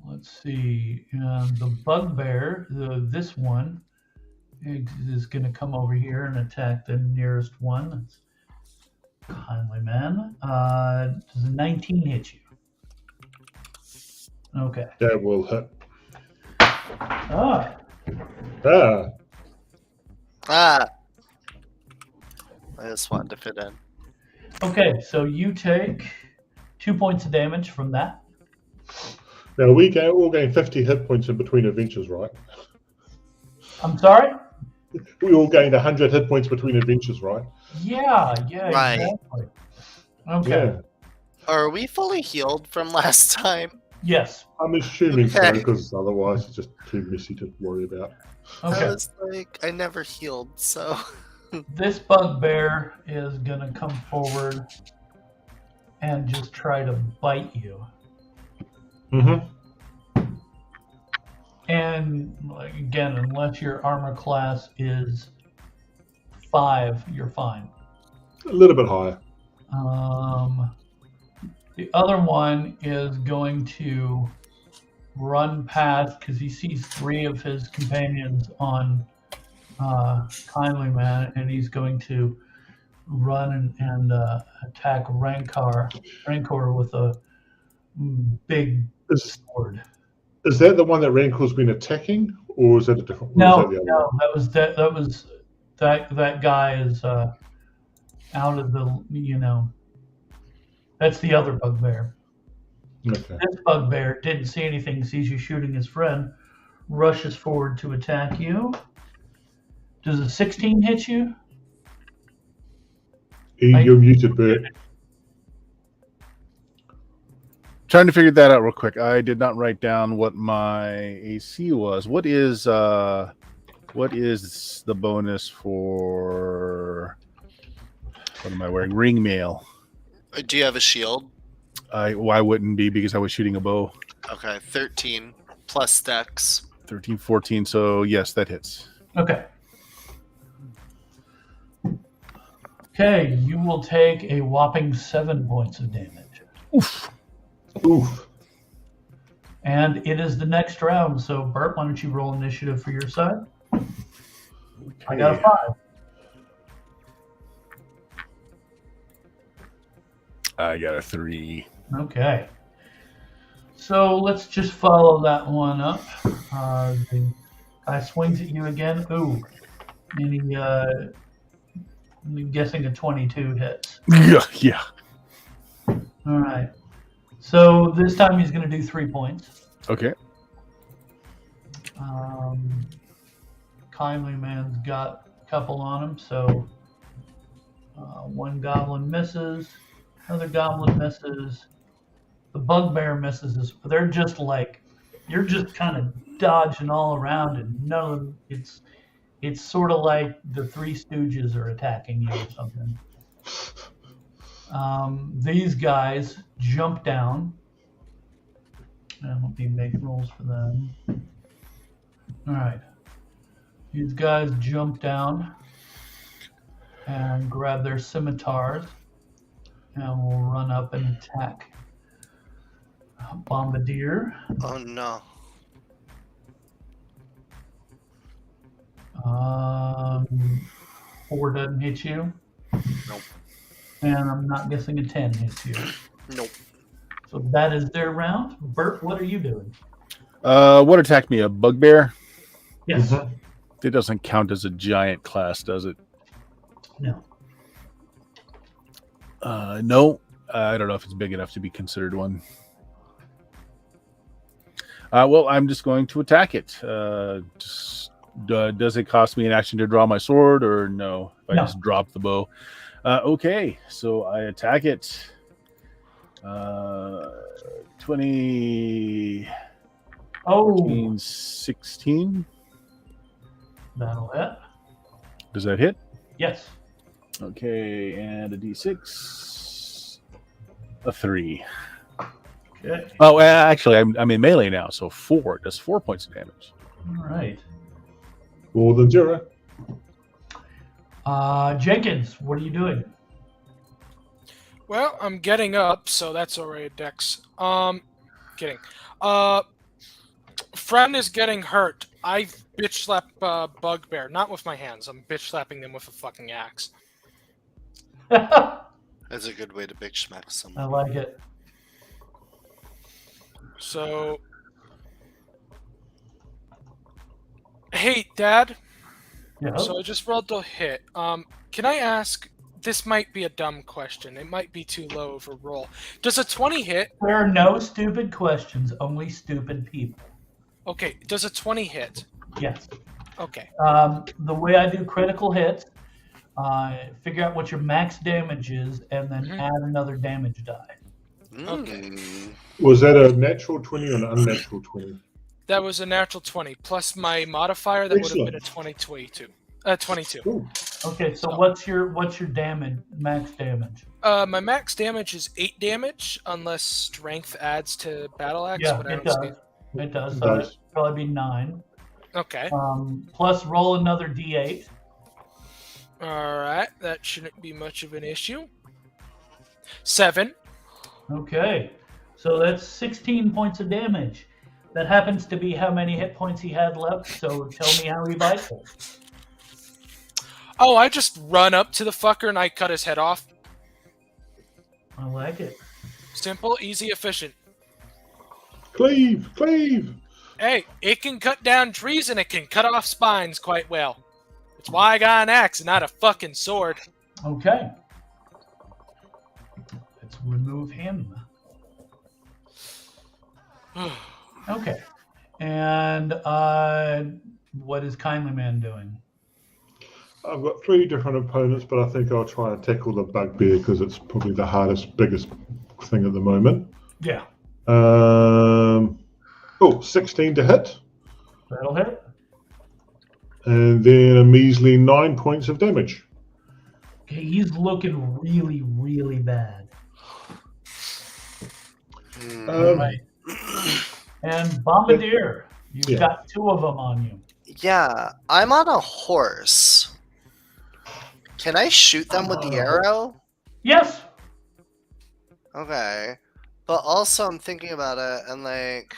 Let's see. The bugbear, this one, is going to come over here and attack the nearest one. That's Kindly Man. Does a 19 hit you? Okay. That will hit. Ah. I just wanted to fit in. Okay, so you take 2 points of damage from that. Now we all gain 50 hit points in between adventures, right? I'm sorry? We all gained 100 hit points between adventures, right? Yeah, Right. exactly. Okay. Yeah. Are we fully healed from last time? Yes. I'm assuming so, Okay. because otherwise it's just too messy to worry about. Okay. I was like, I never healed, so. This bugbear is going to come forward and just try to bite you. Mm-hmm. And again, unless your armor class is 5, you're fine. A little bit higher. The other one is going to run past because he sees 3 of his companions on Kindly Man, and he's going to run and attack Rancor with a big sword. Is that the one that Rancor's been attacking, or is that a different one? No, Is that the other one? that guy is out of the, that's the other bugbear. Okay. This bugbear didn't see anything, sees you shooting his friend, rushes forward to attack you. Does a 16 hit you? You're muted, Bert. Trying to figure that out real quick. I did not write down what my AC was. What is the bonus for what am I wearing? Ring mail. Do you have a shield? Why wouldn't be because I was shooting a bow. Okay, 13 plus dex. 13, 14. So yes, that hits. Okay. Okay, you will take a whopping 7 points of damage. Oof. Oof. And it is the next round, so Bert, why don't you roll initiative for your side? I got a 5. I got a 3. Okay. So let's just follow that one up. The guy swings at you again. Ooh. And he, I'm guessing a 22 hits. Yeah. All right. So this time he's going to do 3 points. Okay. Kindly Man's got a couple on him, so one goblin misses, another goblin misses, the bugbear misses. They're just like, you're just kind of dodging all around, and none of them, it's sort of like the Three Stooges are attacking you or something. These guys jump down. And let me make rolls for them. All right. These guys jump down and grab their scimitars and will run up and attack Bombardier. Oh no. 4 doesn't hit you. Nope. And I'm not guessing a 10 hits you. Nope. So that is their round. Bert, what are you doing? What attacked me? A bugbear? Yes. Mhm. It doesn't count as a giant class, does it? No. No. I don't know if it's big enough to be considered one. Well, I'm just going to attack it. Does it cost me an action to draw my sword, or no? If I No. just drop the bow. Okay, so I attack it. 20, Oh, 16. that'll hit. Does that hit? Yes. Okay, and a d6. A 3. Okay. Oh, actually, I'm in melee now, so 4. Does 4 points of damage. All right. More than 0. Jenkins, what are you doing? Well, I'm getting up, so that's already a dex. Kidding. Friend is getting hurt. I bitch slap Bugbear, not with my hands. I'm bitch slapping them with a fucking axe. I That's a good way to bitch smack someone. like it. So, hey, Dad. Yeah. So I just rolled the hit. Can I ask? This might be a dumb question. It might be too low of a roll. Does a 20 hit? There are no stupid questions, only stupid people. Okay. Does a 20 hit? Yes. Okay. The way I do critical hits, figure out what your max damage is, and then add another damage die. Mm. Was that a natural 20 or an unnatural 20? That was a natural 20 plus my modifier. That would have been a Excellent. 22. 22. Ooh. Okay, so So- what's your damage, max damage? My max damage is 8 damage unless strength adds to battle axe. Yeah, but I it don't see does. It does. It So does. it'd probably be 9. Okay. Plus roll another d8. All right. That shouldn't be much of an issue. 7. Okay, so that's 16 points of damage. That happens to be how many hit points he had left, so tell me how he bites it. Oh, I just run up to the fucker and I cut his head off. I like it. Simple, easy, efficient. Cleave! Cleave! Hey, it can cut down trees and it can cut off spines quite well. It's why I got an axe and not a fucking sword. Okay. Let's remove him. Okay. And what is Kindly Man doing? I've got 3 different opponents, but I think I'll try and tackle the bugbear because it's probably the hardest, biggest thing at the moment. Yeah, 16 to hit, that'll hit. and then a measly 9 points of damage. Okay, he's looking really, really bad. Right. And Bombardier, you've got 2 of them on you. Yeah, I'm on a horse. Can I shoot them with the arrow? Yes. Okay. But also I'm thinking about it and like,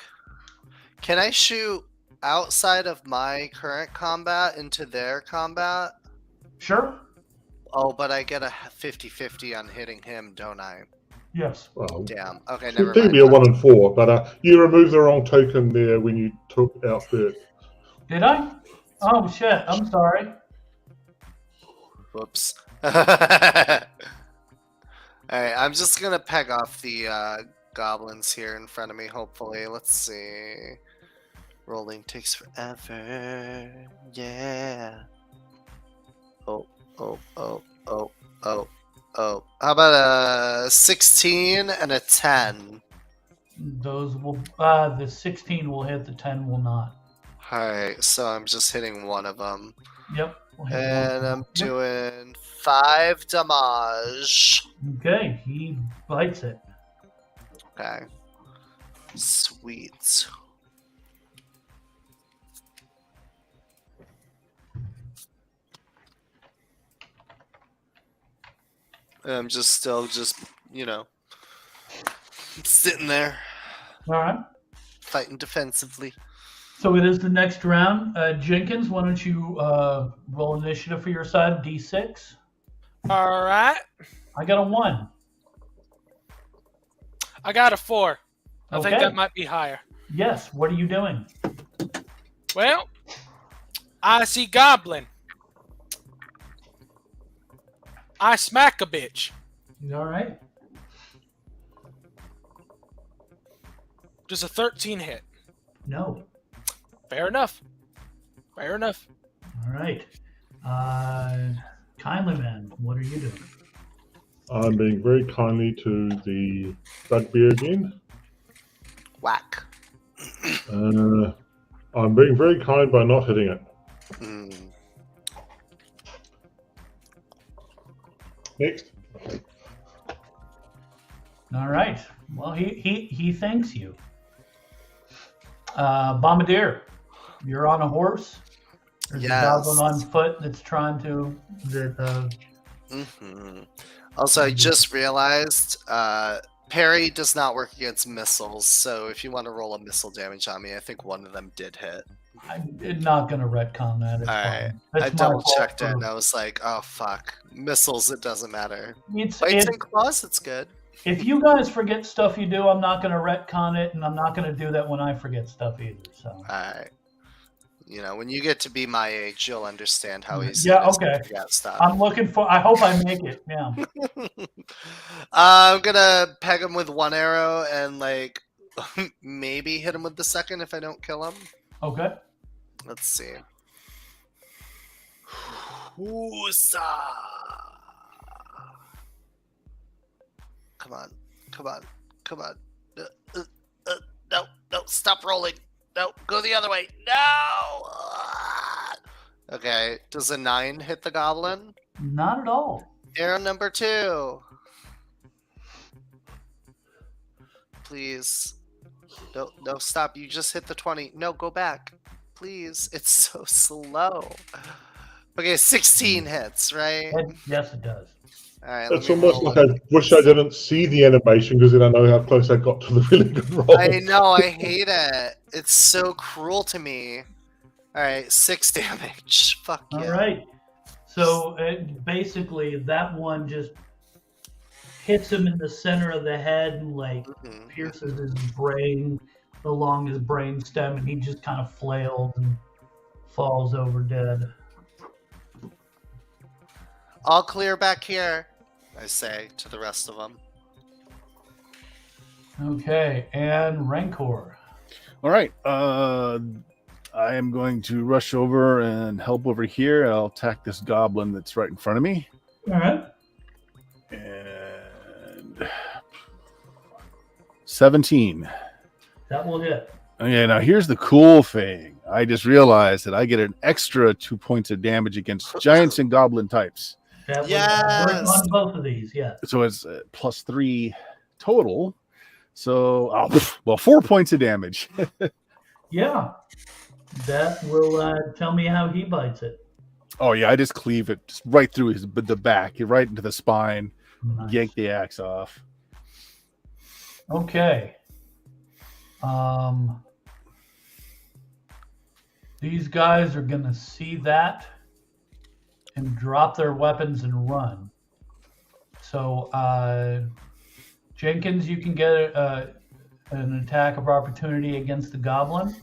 can I shoot outside of my current combat into their combat? Sure. Oh, but I get a 50-50 on hitting him, don't I? Yes. Well, Damn. Okay, it never could mind. be a 1 and 4, but you removed the wrong token there when you took out the. Did I? Oh shit! I'm sorry. Whoops. Alright, I'm just gonna peg off the goblins here in front of me, hopefully. Let's see. Rolling takes forever. Yeah. Oh. How about a 16 and a 10? Those will. The 16 will hit. The 10 will not. Alright, so I'm just hitting one of them. Yep. We'll hit And one. I'm doing 5 damage. Okay, he bites it. Okay. Sweet. I'm still sitting there, All right. fighting defensively. So it is the next round. Jenkins, why don't you roll initiative for your side? D6. All right. I got a 1. I got a 4. I think Okay. that might be higher. Yes. What are you doing? Well, I see goblin. I smack a bitch. All right. Does a 13 hit? No. Fair enough. Fair enough. All right. Kindly man, what are you doing? I'm being very kindly to the bugbear again. Whack. I'm being very kind by not hitting it. Mm. Next. All right. Well, he thanks you. Bombardier, you're on a horse. There's Yes. a goblin on foot that's trying to. Also, I just realized parry does not work against missiles, so if you want to roll a missile damage on me, I think one of them did hit. I'm not going to retcon that. It's Alright. fine. That's I my double fault checked it for- and I was like, oh fuck. Missiles, it doesn't matter. It's, Bites it, and claws, it's good. if you guys forget stuff you do, I'm not going to retcon it, and I'm not going to do that when I forget stuff either. So. Alright. You know, when you get to be my age, you'll understand how easy Yeah, it is okay. to forget stuff. I'm looking for. I hope I make it. Yeah. I'm gonna peg him with one arrow and like maybe hit him with the second if I don't kill him. Okay. Let's see. Woosa! Come on. No, stop rolling. No, go the other way. No! Okay, does a 9 hit the goblin? Not at all. Arrow number 2. Please. No, stop. You just hit the 20. No, go back. Please. It's so slow. Okay, 16 hits, right? Yes, it does. Alright, It's almost like I wish I didn't see the animation because then I know how close I got to the really good roll. I know, I hate it. It's so cruel to me. Alright, 6 damage. Fuck yeah. All right. So basically, that one just hits him in the center of the head and like pierces his brain along his brain stem, and he just kind of flails and falls over dead. All clear back here, I say to the rest of them. Okay, and Rancor. All right. I am going to rush over and help over here. I'll attack this goblin that's right in front of me. All right. And 17. That will hit. Okay, now here's the cool thing. I just realized that I get an extra 2 points of damage against giants and goblin types. That would work Yes. on both of these, yeah. So it's +3 total. So, 4 points of damage. Yeah. That will tell me how he bites it. Oh, yeah, I just cleave it just right through the back, right into the spine, Nice. yank the axe off. Okay. These guys are going to see that and drop their weapons and run. So, Jenkins, you can get an attack of opportunity against the goblin.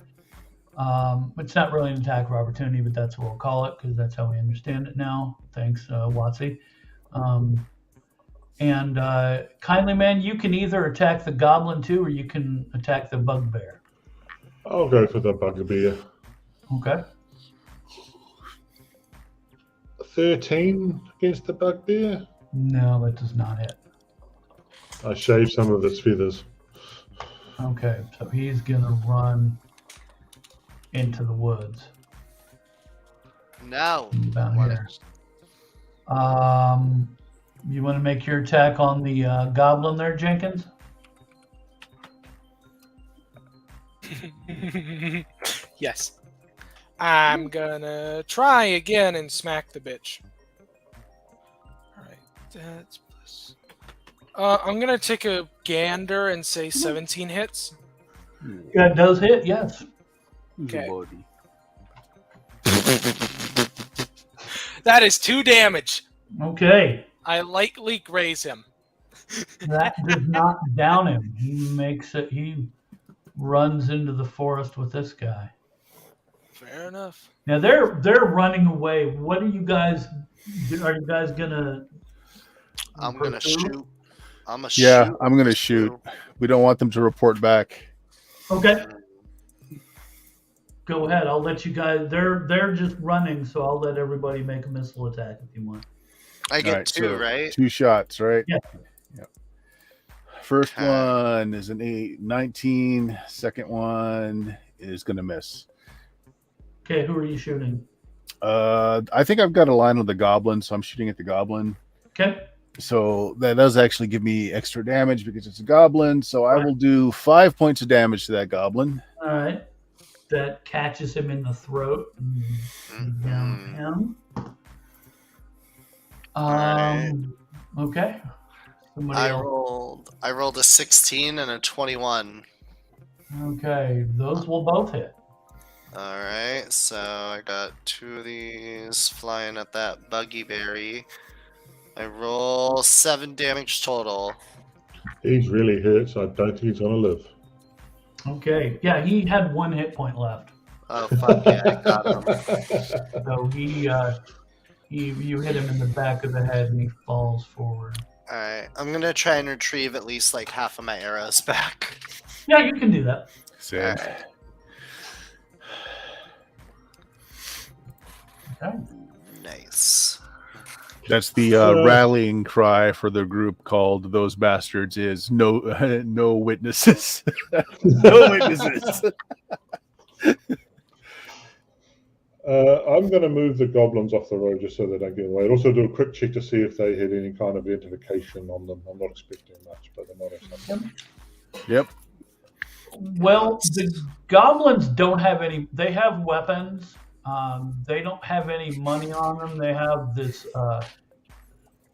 It's not really an attack of opportunity, but that's what we'll call it because that's how we understand it now. Thanks, Watsy. And Kindly Man, you can either attack the goblin too, or you can attack the bugbear. I'll go for the bugbear. Okay. 13 against the bugbear. No, that does not hit. I shaved some of its feathers. Okay, so he's gonna run into the woods. Now, About what here. is- You want to make your attack on the goblin there, Jenkins? Yes. I'm gonna try again and smack the bitch. Alright, that's plus. I'm gonna take a gander and say 17 hits. Yeah, it does hit, yes. Okay. That is 2 damage. Okay. I lightly graze him. That does not down him. He runs into the forest with this guy. Fair enough. Now they're running away. What are you guys gonna I'm gonna pursue? shoot. I'm a Yeah, shoot. I'm going to shoot. We don't want them to report back. Okay. Go ahead. I'll let you guys they're just running, so I'll let everybody make a missile attack if you want. I get All right, 2, so right? 2 shots, right? Yeah. Yep. First Okay. one is an 19. Second one is going to miss. Okay, who are you shooting? I think I've got a line with the goblin, so I'm shooting at the goblin. Okay. So that does actually give me extra damage because it's a goblin. So I will do 5 points of damage to that goblin. All right. That catches him in the throat. And down him. Alright. Okay. Somebody I else. rolled a 16 and a 21. Okay, those will both hit. Alright, so I got 2 of these flying at that buggy berry. I roll 7 damage total. He's really hurt, so I don't think he's going to live. Okay. Yeah, he had 1 hit point left. Oh fuck yeah, I got him. So you hit him in the back of the head and he falls forward. Alright, I'm gonna try and retrieve at least like half of my arrows back. Yeah, you can do that. Sad. Alright. Okay. Nice. That's the rallying cry for the group called "Those Bastards." Is no no witnesses, no witnesses. I'm going to move the goblins off the road just so they don't get away. I'll also do a quick check to see if they had any kind of identification on them. I'm not expecting much, but they might have something. Yep. Well, the goblins don't have any. They have weapons. They don't have any money on them. They have this.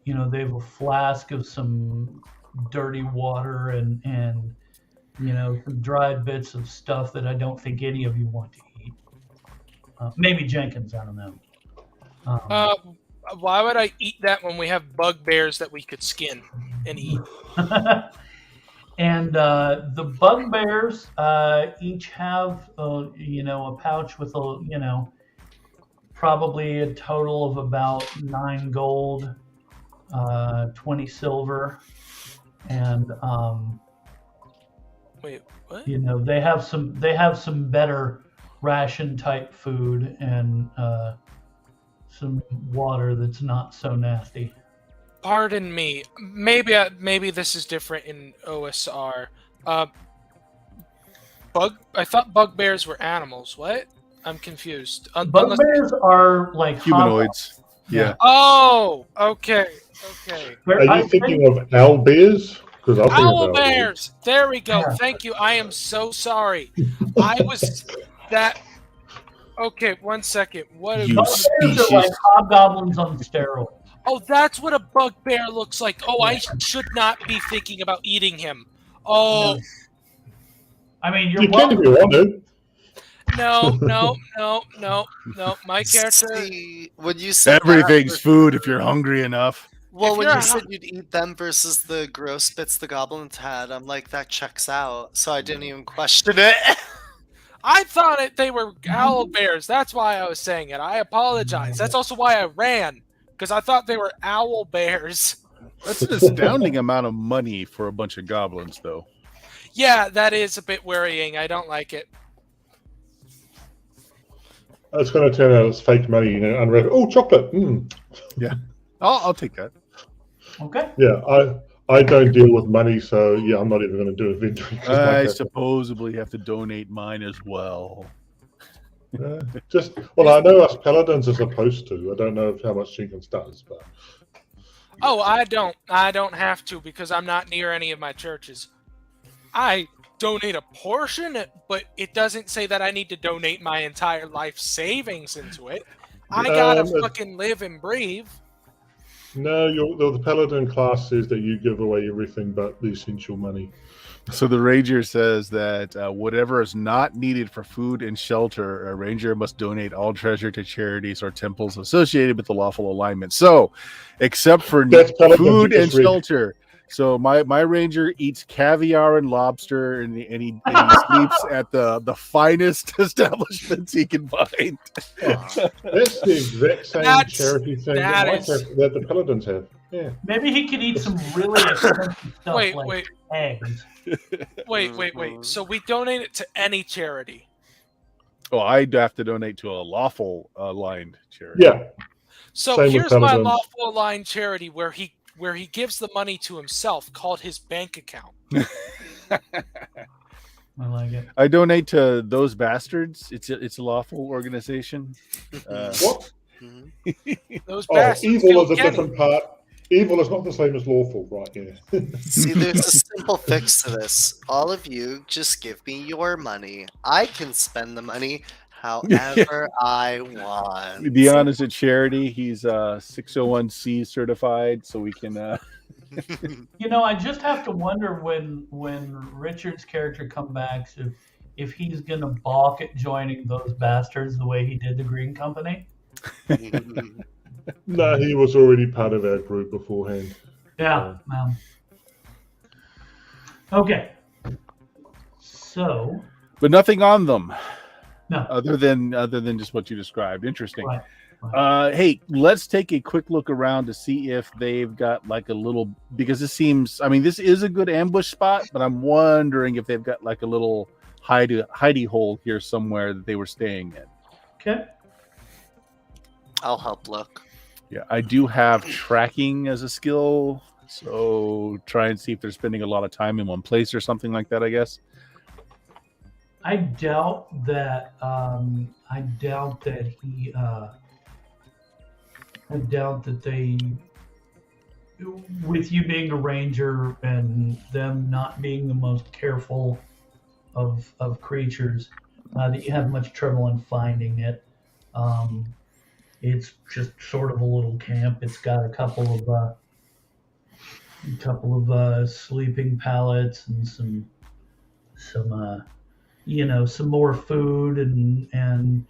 They have a flask of some dirty water and some dried bits of stuff that I don't think any of you want to eat. Maybe Jenkins. I don't know. Why would I eat that when we have bugbears that we could skin and eat? And the bugbears each have, a pouch with probably a total of about 9 gold, 20 silver, and Wait, what? they have some better ration type food and some water that's not so nasty. Pardon me. Maybe this is different in OSR. I thought bugbears were animals. What? I'm confused. Bugbears are like Humanoids. Yeah. Oh, okay. Are you thinking of owl bears? Because I'm thinking of Owl bears. There we go. Yeah. Thank you. I am so sorry. I was that. Okay, 1 second. What? You Bugbears are species. like hobgoblins on steroids. Oh, that's what a bugbear looks like. Oh, I should not be thinking about eating him. Oh, I mean, you're You can if you want to. no. My character. See, when you said Everything's that, food if you're hungry enough. well, If when you're you a- said you'd eat them versus the gross bits the goblins had, I'm like, that checks out. So I didn't even question it. I thought they were owl bears. That's why I was saying it. I apologize. That's also why I ran, because I thought they were owl bears. That's an astounding amount of money for a bunch of goblins, though. Yeah, that is a bit worrying. I don't like it. It's going to turn out it's fake money, unread. Oh, chocolate. I'll take that. Okay. Yeah, I don't deal with money, so yeah, I'm not even going to do inventory. I supposedly have to donate mine as well. I know us paladins are supposed to. I don't know how much Jenkins does, but Oh, I don't have to because I'm not near any of my churches. I donate a portion, but it doesn't say that I need to donate my entire life savings into it. I gotta fucking live and breathe. no, the paladin class says that you give away everything but the essential money. So the ranger says that whatever is not needed for food and shelter, a ranger must donate all treasure to charities or temples associated with the lawful alignment. So, except for That's paladin food and just read. shelter. So my ranger eats caviar and lobster, and he sleeps at the finest establishments he can find. That's the exact same charity thing that the paladins have. Yeah. Maybe he could eat some really expensive stuff Wait. eggs. Wait. So we donate it to any charity. Oh, I'd have to donate to a lawful aligned charity. Yeah. So Same with here's my paladins. lawful aligned charity where he gives the money to himself, called his bank account. I like it. I donate to those bastards. It's a lawful organization. What? Those Oh, bastards evil killed is a Kenny. different part. Evil is not the same as lawful, right? Yeah. See, there's a simple fix to this. All of you just give me your money. I can spend the money however I want. To be honest, at charity, he's 601c certified, so we can. I just have to wonder when Richard's character comes back if he's gonna balk at joining those bastards the way he did the Green Company. No, he was already part of our group beforehand. Yeah. Okay. So. But nothing on them. No. Other than just what you described. Interesting. Right. Hey, let's take a quick look around to see if they've got like a little, because this is a good ambush spot, but I'm wondering if they've got like a little hidey hole here somewhere that they were staying in. Okay. I'll help look. Yeah, I do have tracking as a skill, so try and see if they're spending a lot of time in one place or something like that, I guess. I doubt that. I doubt that they, with you being a ranger and them not being the most careful of creatures, that you have much trouble in finding it. It's just sort of a little camp. It's got a couple of sleeping pallets and some some more food and a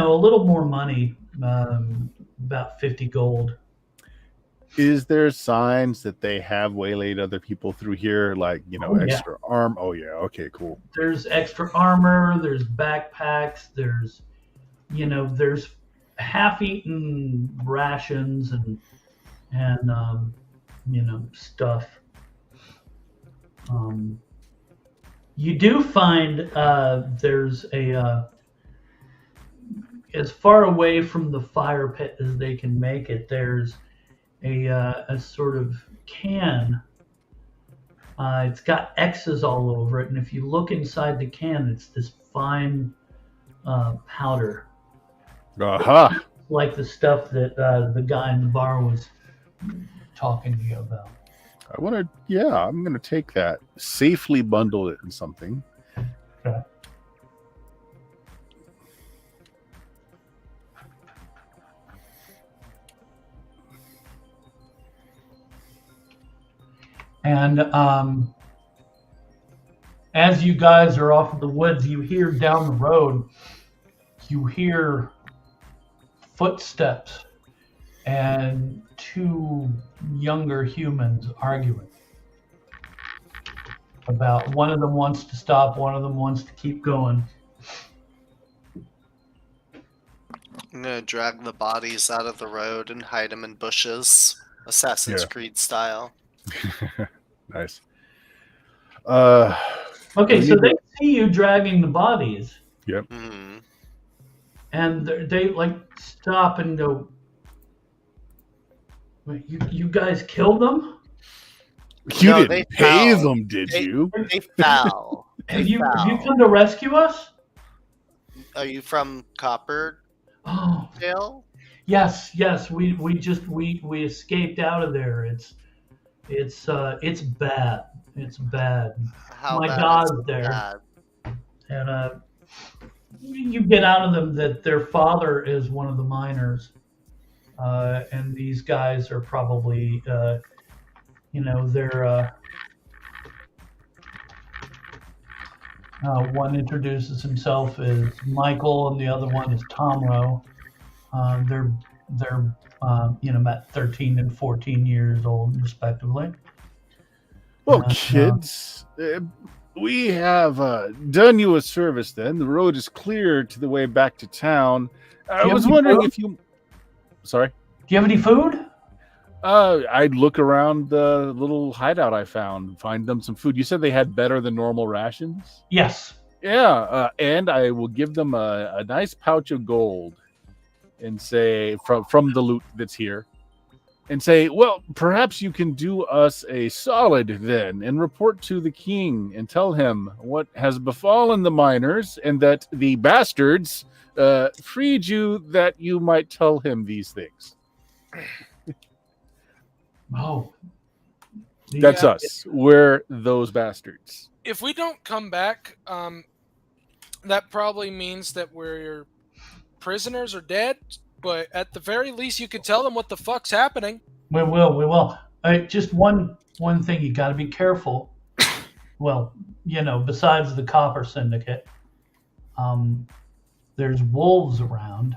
little more money, about 50 gold. Is there signs that they have waylaid other people through here, like extra arm? Oh yeah, okay, cool. There's extra armor. There's backpacks. There's half-eaten rations and stuff. You do find there's as far away from the fire pit as they can make it, there's a sort of can. It's got X's all over it, and if you look inside the can, it's this fine powder, Aha. like the stuff that the guy in the bar was talking to you about. I want to, yeah, I'm going to take that. Safely bundle it in something. Okay. And as you guys are off in the woods, you hear down the road, you hear footsteps and two younger humans arguing about one of them wants to stop, one of them wants to keep going. I'm gonna drag the bodies out of the road and hide them in bushes, Assassin's Yeah. Creed style. Nice. Okay, we so need they see you dragging the bodies, Hmm. and they like stop and go, "Wait, you guys killed them? You No, didn't they pay fell. them, did They- you? They fell. Have you come to rescue us?" Are you from Copperdale? Oh, yes. We escaped out of there. It's bad. It's bad. How My bad God's is it there. bad? And you get out of them that their father is one of the miners, and these guys are probably, they're. One introduces himself as Michael, and the other one is Tomro. They're about 13 and 14 years old, respectively. Well, kids, we have done you a service then. The road is clear to the way back to town. I you was have any wondering food? if you... Sorry? Do you have any food? I'd look around the little hideout I found, find them some food. You said they had better than normal rations? Yes. Yeah, and I will give them a nice pouch of gold and say, from the loot that's here, and say, well, perhaps you can do us a solid then and report to the king and tell him what has befallen the miners and that the bastards freed you that you might tell him these things. Oh. That's us. We're those bastards. If we don't come back, that probably means that we're prisoners or dead. But at the very least, you could tell them what the fuck's happening. We will. Just one thing, you got to be careful. Well, besides the Copper Syndicate, there's wolves around.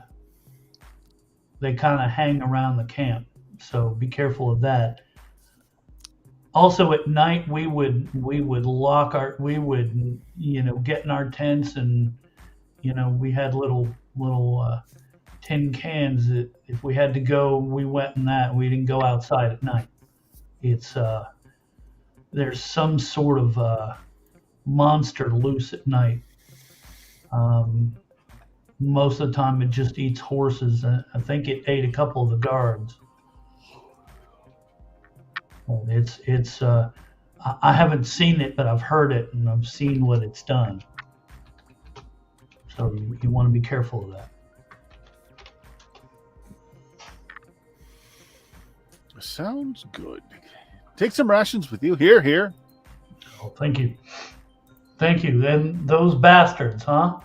They kind of hang around the camp, so be careful of that. Also, at night we would get in our tents, and we had little tin cans that if we had to go, we went in that. We didn't go outside at night. It's there's some sort of monster loose at night. Most of the time it just eats horses. I think it ate a couple of the guards. It's I haven't seen it, but I've heard it and I've seen what it's done. So you want to be careful of that. Sounds good. Take some rations with you. Here. Oh, thank you. Then those bastards, huh?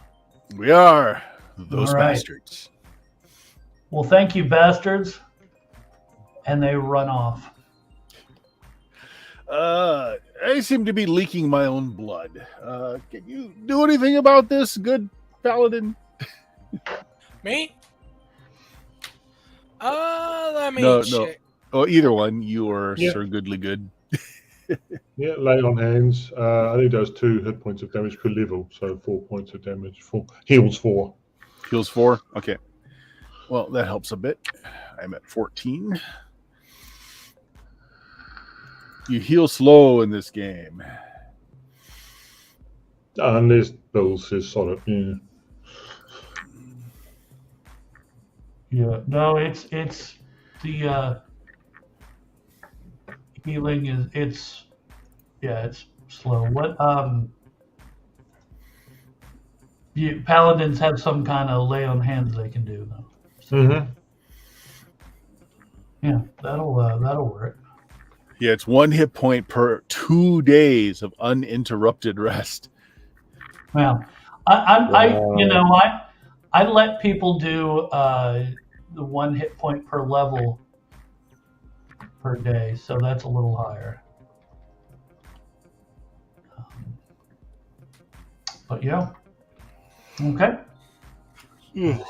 We are those All right. bastards. Well, thank you, bastards. And they run off. I seem to be leaking my own blood. Can you do anything about this, good paladin? Me? Let me No. check. Oh, either one. You or Yeah. Sir Goodly Good. Yeah, lay on hands. I think does 2 hit points of damage per level, so 4 points of damage. Heals 4. Heals 4. Okay. Well, that helps a bit. I'm at 14. You heal slow in this game. Unless Bill's is solid. Yeah. Yeah. No, it's the healing is it's slow. What paladins have some kind of lay on hands they can do though. So, Mm-hmm. yeah, that'll work. Yeah, it's 1 hit point per 2 days of uninterrupted rest. Well, I you Wow. know I let people do the 1 hit point per level per day, so that's a little higher. Um, but yeah, okay. Well,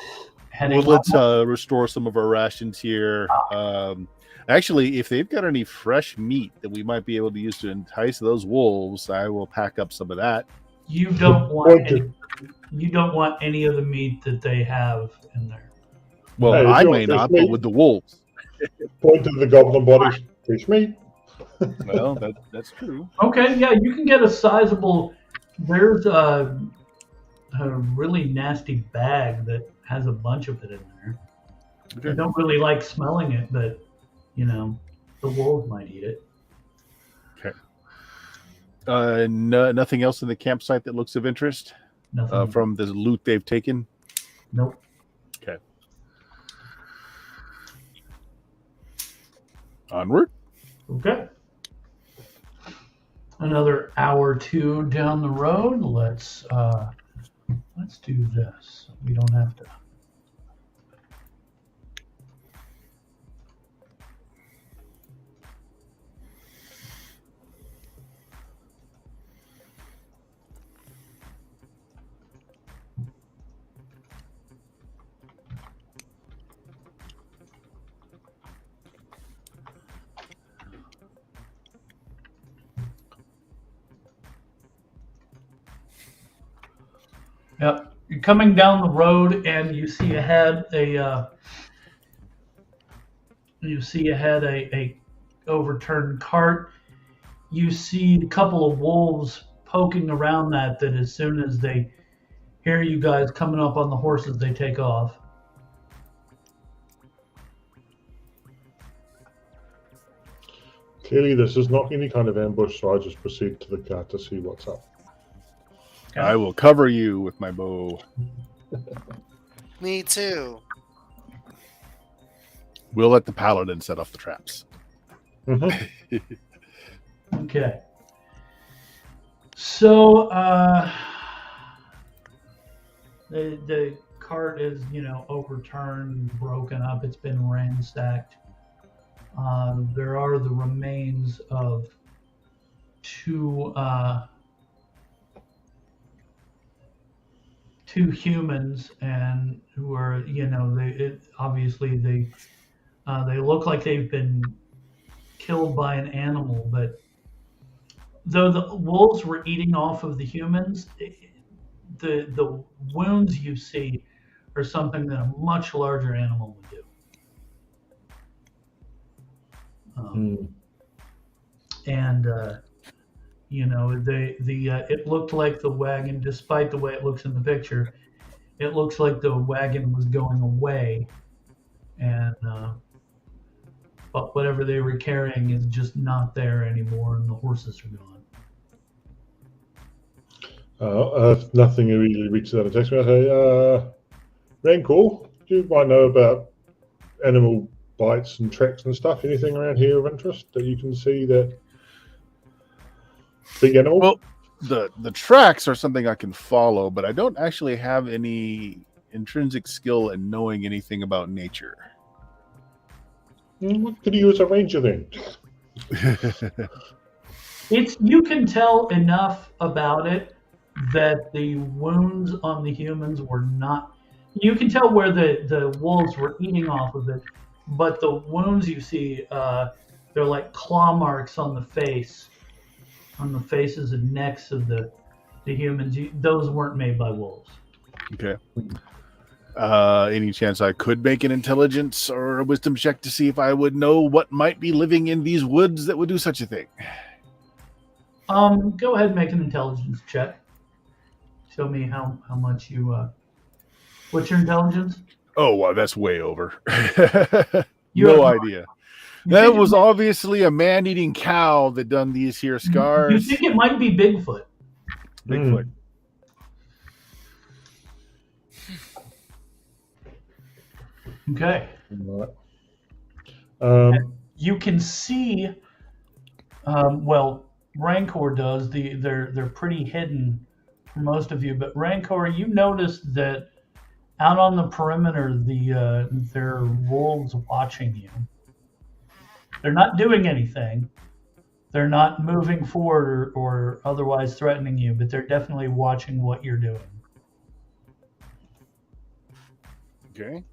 Heading let's on. restore some of our rations here. Actually, if they've got any fresh meat that we might be able to use to entice those wolves, I will pack up some of that. You don't want Point any. to, You don't want any of the meat that they have in there. Well, hey, if I you may want fish not, but meat, with the wolves. point to the goblin bodies. Fish meat. Well, that's true. Okay, yeah, you can get a sizable. There's a really nasty bag that has a bunch of it in there. I Okay. don't really like smelling it, but the wolves might eat it. Okay. Nothing else in the campsite that looks of interest Nothing. from the loot they've taken. Nope. Okay. Onward. Okay. Another hour or two down the road. Let's do this. We don't have to. Yep. You're coming down the road and you see ahead a overturned cart. You see a couple of wolves poking around that as soon as they hear you guys coming up on the horses, they take off. Clearly, this is not any kind of ambush, so I just proceed to the cart to see what's up. Okay. I will cover you with my bow. Me too. We'll let the paladin set off the traps. Mm-hmm. Okay. So the cart is overturned, broken up. It's been ransacked. There are the remains of two humans, and who are obviously they look like they've been killed by an animal, but though the wolves were eating off of the humans, the wounds you see are something that a much larger animal would do. And it looked like the wagon, despite the way it looks in the picture, it looks like the wagon was going away, and but whatever they were carrying is just not there anymore, and the horses are gone. If nothing immediately reaches out and texts me, I say, Rancor, do you might know about animal bites and tracks and stuff? Anything around here of interest that you can see that big animal? Well, the tracks are something I can follow, but I don't actually have any intrinsic skill in knowing anything about nature. What could you use a ranger then? You can tell enough about it that the wounds on the humans were not. You can tell where the wolves were eating off of it, but the wounds you see, they're like claw marks on the face, on the faces and necks of the humans. Those weren't made by wolves. Okay. Any chance I could make an intelligence or a wisdom check to see if I would know what might be living in these woods that would do such a thing? Go ahead and make an intelligence check. Tell me how much you. What's your intelligence? Oh, wow, that's way over. You No have- idea. You That think, was obviously a man-eating cow that done these here you scars. think it might be Bigfoot? Bigfoot. Okay. Right. You can see. Well, Rancor does. They're pretty hidden for most of you, but Rancor, you noticed that out on the perimeter, there are wolves watching you. They're not doing anything. They're not moving forward or otherwise threatening you, but they're definitely watching what you're doing. Okay.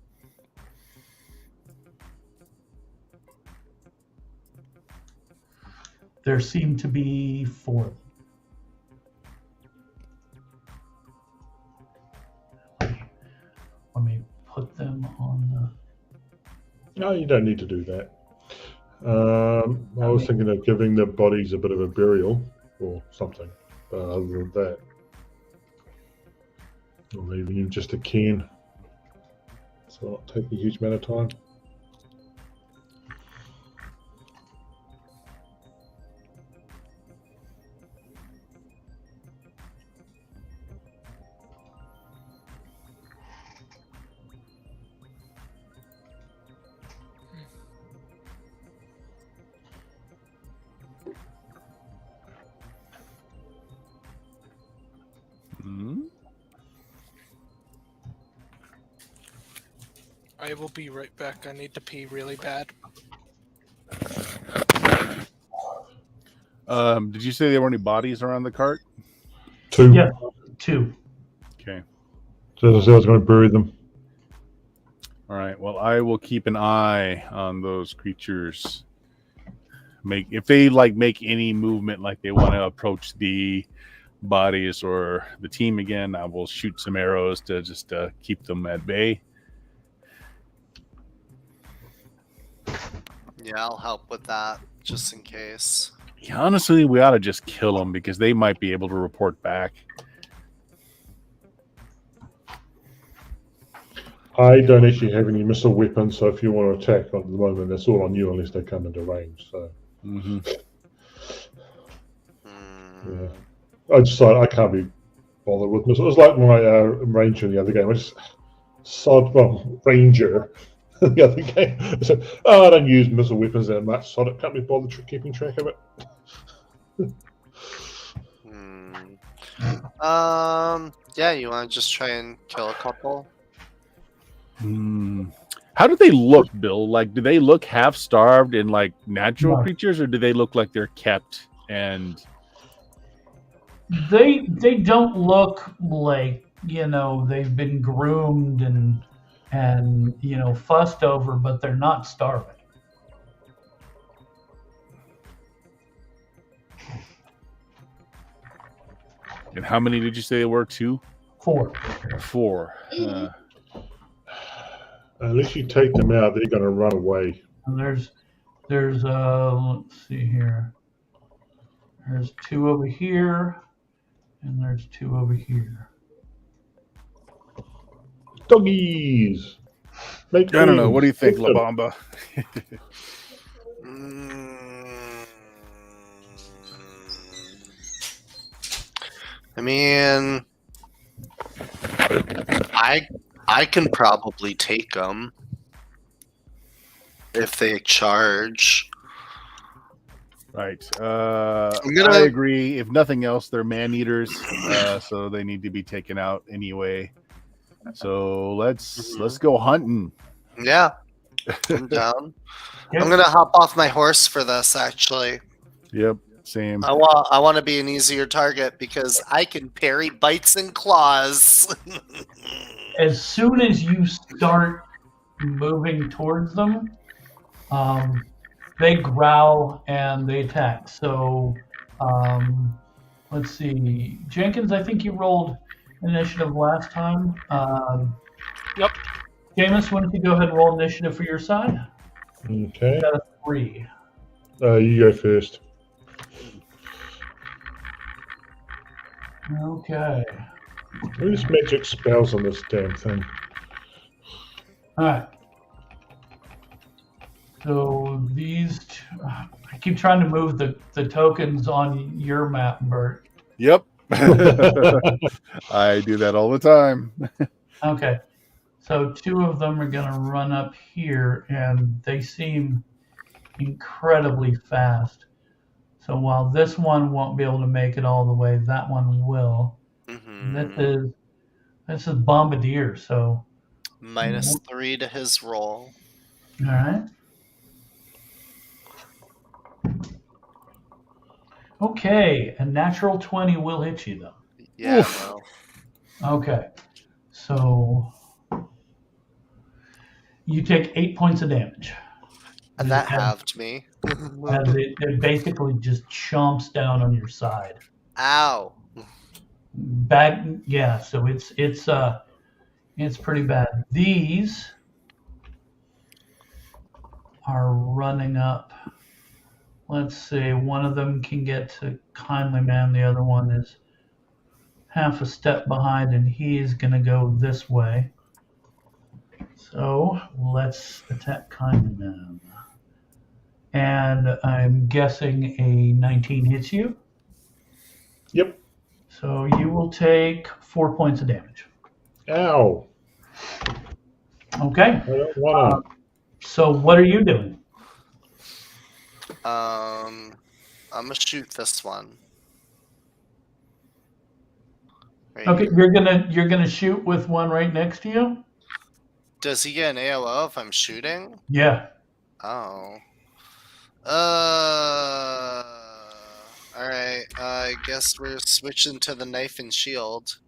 There seem to be 4. Let me put them on the. No, you don't need to do that. I was thinking of giving the bodies a bit of a burial or something. But other than that, or leaving you just a can. So it'll not take a huge amount of time. Hmm. I will be right back. I need to pee really bad. Did you say there were any bodies around the cart? 2. Yeah, 2. Okay. So as I said, I was going to bury them. All right. Well, I will keep an eye on those creatures. If they make any movement, like they want to approach the bodies or the team again, I will shoot some arrows to just keep them at bay. Yeah, I'll help with that just in case. Yeah, honestly, we ought to just kill them because they might be able to report back. I don't actually have any missile weapons, so if you want to attack at the moment, that's all on you unless they come into range. So Mm-hmm. yeah, I decided I can't be bothered with missiles. It was like my ranger in the other game. I just ranger the other game. I said, I don't use missile weapons that much, so I can't be bothered keeping track of it. Yeah, you want to just try and kill a couple? How do they look, Bill? Do they look half starved and like natural No. creatures, or do they look like they're kept and They don't look like they've been groomed and fussed over, but they're not starving. And how many did you say there were? 2? 4. 4. Unless you take them out, they're going to run away. And there's let's see here. There's 2 over here, and there's 2 over here. Doggies! I don't know. What do you think, La Bamba? I mean, I can probably take them if they charge. Right. gonna- I agree. If nothing else, they're man-eaters, so they need to be taken out anyway. So let's go hunting. Yeah, I'm down. Yeah. I'm gonna hop off my horse for this. Actually, Yep. Same. I want to be an easier target because I can parry bites and claws. As soon as you start moving towards them, they growl and they attack. So let's see. Jenkins, I think you rolled initiative last time. Yep. Jameis, why don't you go ahead and roll initiative for your side? Okay. Got a 3. You go first. Okay. Who's magic spells on this damn thing? All right. So these, I keep trying to move the tokens on your map, Bert. Yep. I do that all the time. Okay. So 2 of them are going to run up here, and they seem incredibly fast. So while this one won't be able to make it all the way, that one will. Mm-hmm. This is Bombardier. So -3 to his roll. all right. Okay, a natural 20 will hit you though. Yeah, Oof. well. Okay, so you take 8 points of damage. And that halved me. As it basically just chomps down on your side. Ow. Bad, yeah. So it's pretty bad. These are running up. Let's see. One of them can get to Kindly Man. The other one is half a step behind, and he's gonna go this way. So let's attack Kindly Man. And I'm guessing a 19 hits you. Yep. So you will take 4 points of damage. Ow. Okay. I don't want to. So what are you doing? I'm gonna shoot this one. Right Okay, here. you're gonna shoot with one right next to you. Does he get an AOO if I'm shooting? Yeah. Oh. Alright, I guess we're switching to the knife and shield.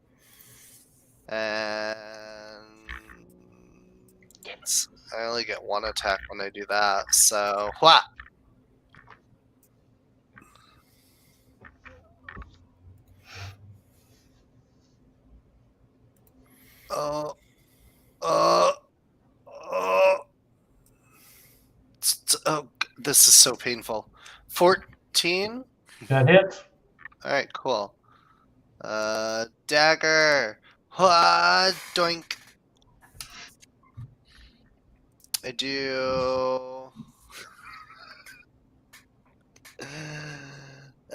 And I only get 1 attack when I do that, so wha! Oh, oh, oh. Oh, this is so painful. 14? That hits. Alright, cool. Dagger. Doink. I do.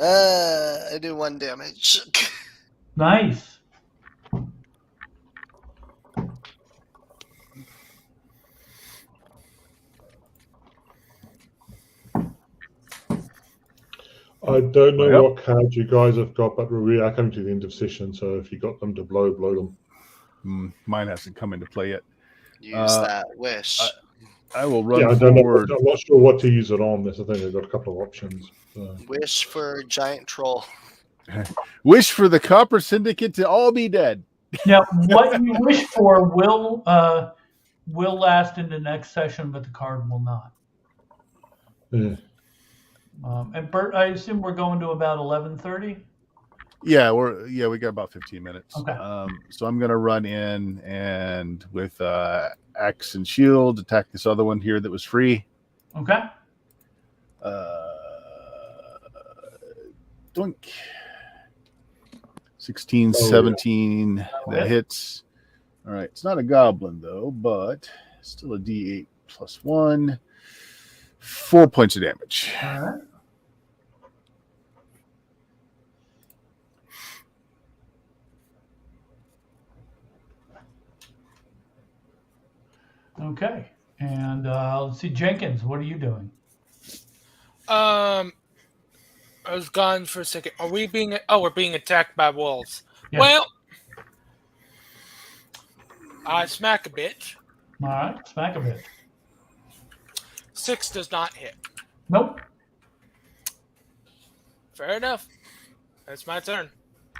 I do 1 damage. Nice. I don't know Yep. what cards you guys have got, but we are coming to the end of session, so if you got them to blow them. Mine hasn't come into play yet. Use that wish. I will run Yeah, I don't know. forward. I'm not sure what to use it on. This, I think they've got a couple of options. Wish for giant troll. Wish for the Copper Syndicate to all be dead. Now, what you wish for will last into next session, but the card will not. Yeah. And Bert, I assume we're going to about 11:30. Yeah, we got about 15 minutes. Okay. So I'm gonna run in and with axe and shield attack this other one here that was free. Okay. Doink. 16, 17. That hits. All right. It's not a goblin though, but still a D8 plus 1. 4 points of damage. All right. Okay. And let's see, Jenkins, what are you doing? I was gone for a second. Are we being? Oh, we're being attacked by wolves. Yeah. Well, I smack a bitch. All right. Smack a bit. 6 does not hit. Nope. Fair enough. That's my turn.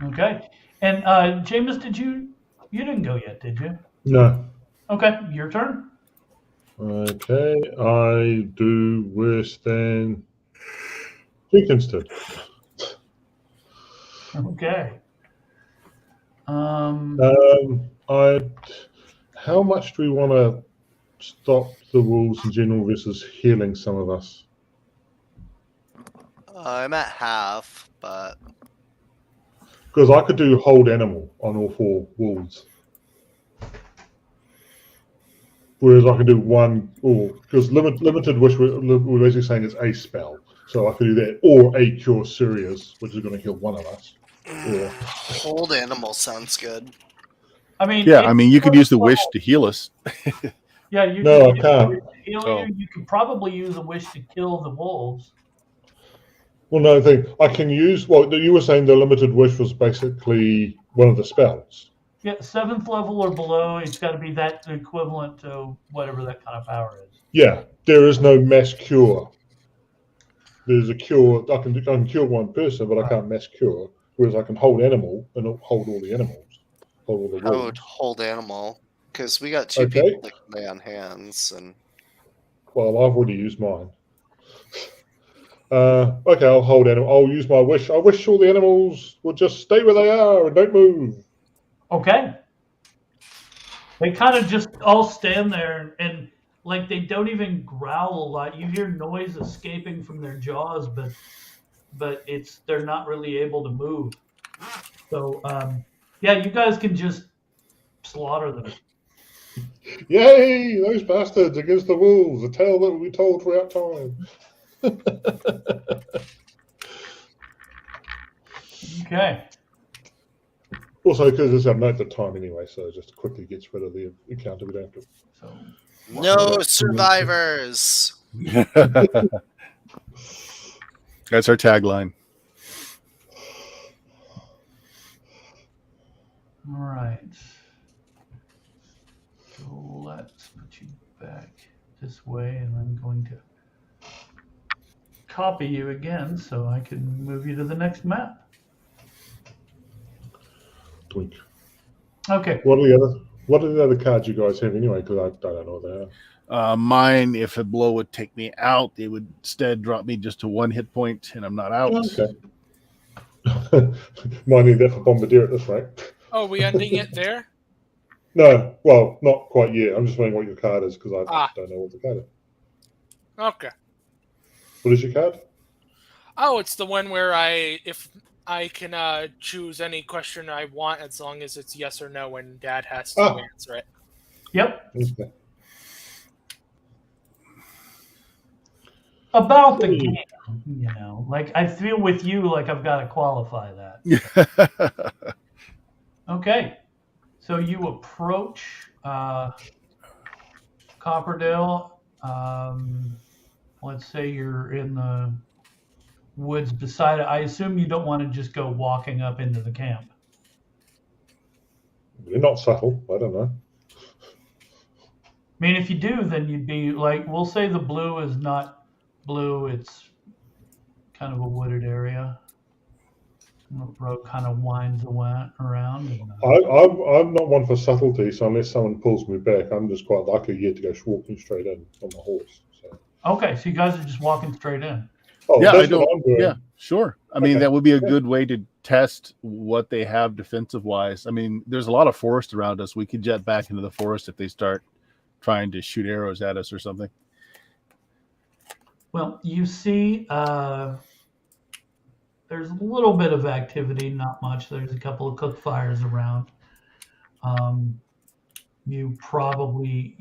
Okay. And Jameis, you didn't go yet, did you? No. Okay. Your turn. Okay, I do worse than Jenkins did. Okay. How much do we want to stop the wolves in general versus healing some of us? I'm at half, but Because I could do hold animal on all 4 wolves. Whereas I can do one, or because limited wish, we're basically saying it's a spell, so I could do that, or a cure serious, which is going to heal one of us. Or Hold animal sounds good. I mean, Yeah, I mean, you could use the wish to heal us. Yeah, you No, could I can't. use a wish to heal Oh. you. You could probably use a wish to kill the wolves. well, no thing. I can use. Well, you were saying the limited wish was basically one of the spells. Yeah, 7th level or below, it's got to be that equivalent to whatever that kind of power is. Yeah, there is no mass cure. There's a cure. I can cure one person, but I can't mass cure. Whereas I can hold animal and hold all the animals, hold all the I wolves. would hold animal because we got 2 Okay. people that can lay on hands, and Well, I've already used mine. Okay, I'll hold animal. I'll use my wish. I wish all the animals would just stay where they are and don't move. Okay. They kind of just all stand there and like they don't even growl a lot. You hear noise escaping from their jaws, but they're not really able to move. So yeah, you guys can just slaughter them. Yay! Those bastards against the wolves. A tale that will be told throughout time. Okay. Also, because I'm not at the time anyway, so it just quickly gets rid of the encounter. We don't have to. So no survivors. That's our tagline. all right. So let's put you back this way, and I'm going to copy you again so I can move you to the next map. Twink. Okay. What are the other cards you guys have anyway? Because I don't know what they are. Mine, if a blow would take me out, it would instead drop me just to 1 hit point, and I'm not out. Okay. Might need that for Bombardier at this rate. Oh, we ending it there? No, well, not quite yet. I'm just wondering what your card is because I don't know what the card is. Okay. What is your card? Oh, it's the one where if I can choose any question I want as long as it's yes or no, and Dad has to answer it. Yep. Okay. About the game, you know, like I feel with you, like I've got to qualify that. Okay. So you approach Copperdale. Let's say you're in the woods beside it. I assume you don't want to just go walking up into the camp. You're not subtle. I don't know. I mean, if you do, then you'd be like, we'll say the blue is not blue. It's kind of a wooded area. The road kind of winds around. And, I'm not one for subtlety, so unless someone pulls me back, I'm just quite likely yet to go walking straight in on the horse. So. Okay, so you guys are just walking straight in. Oh, Yeah, that's what I'm doing. Yeah, sure. I mean, that would be a good way to test what they have defensive wise. I mean, there's a lot of forest around us. We could jet back into the forest if they start trying to shoot arrows at us or something. Well, you see, there's a little bit of activity, not much. There's a couple of cook fires around. You probably,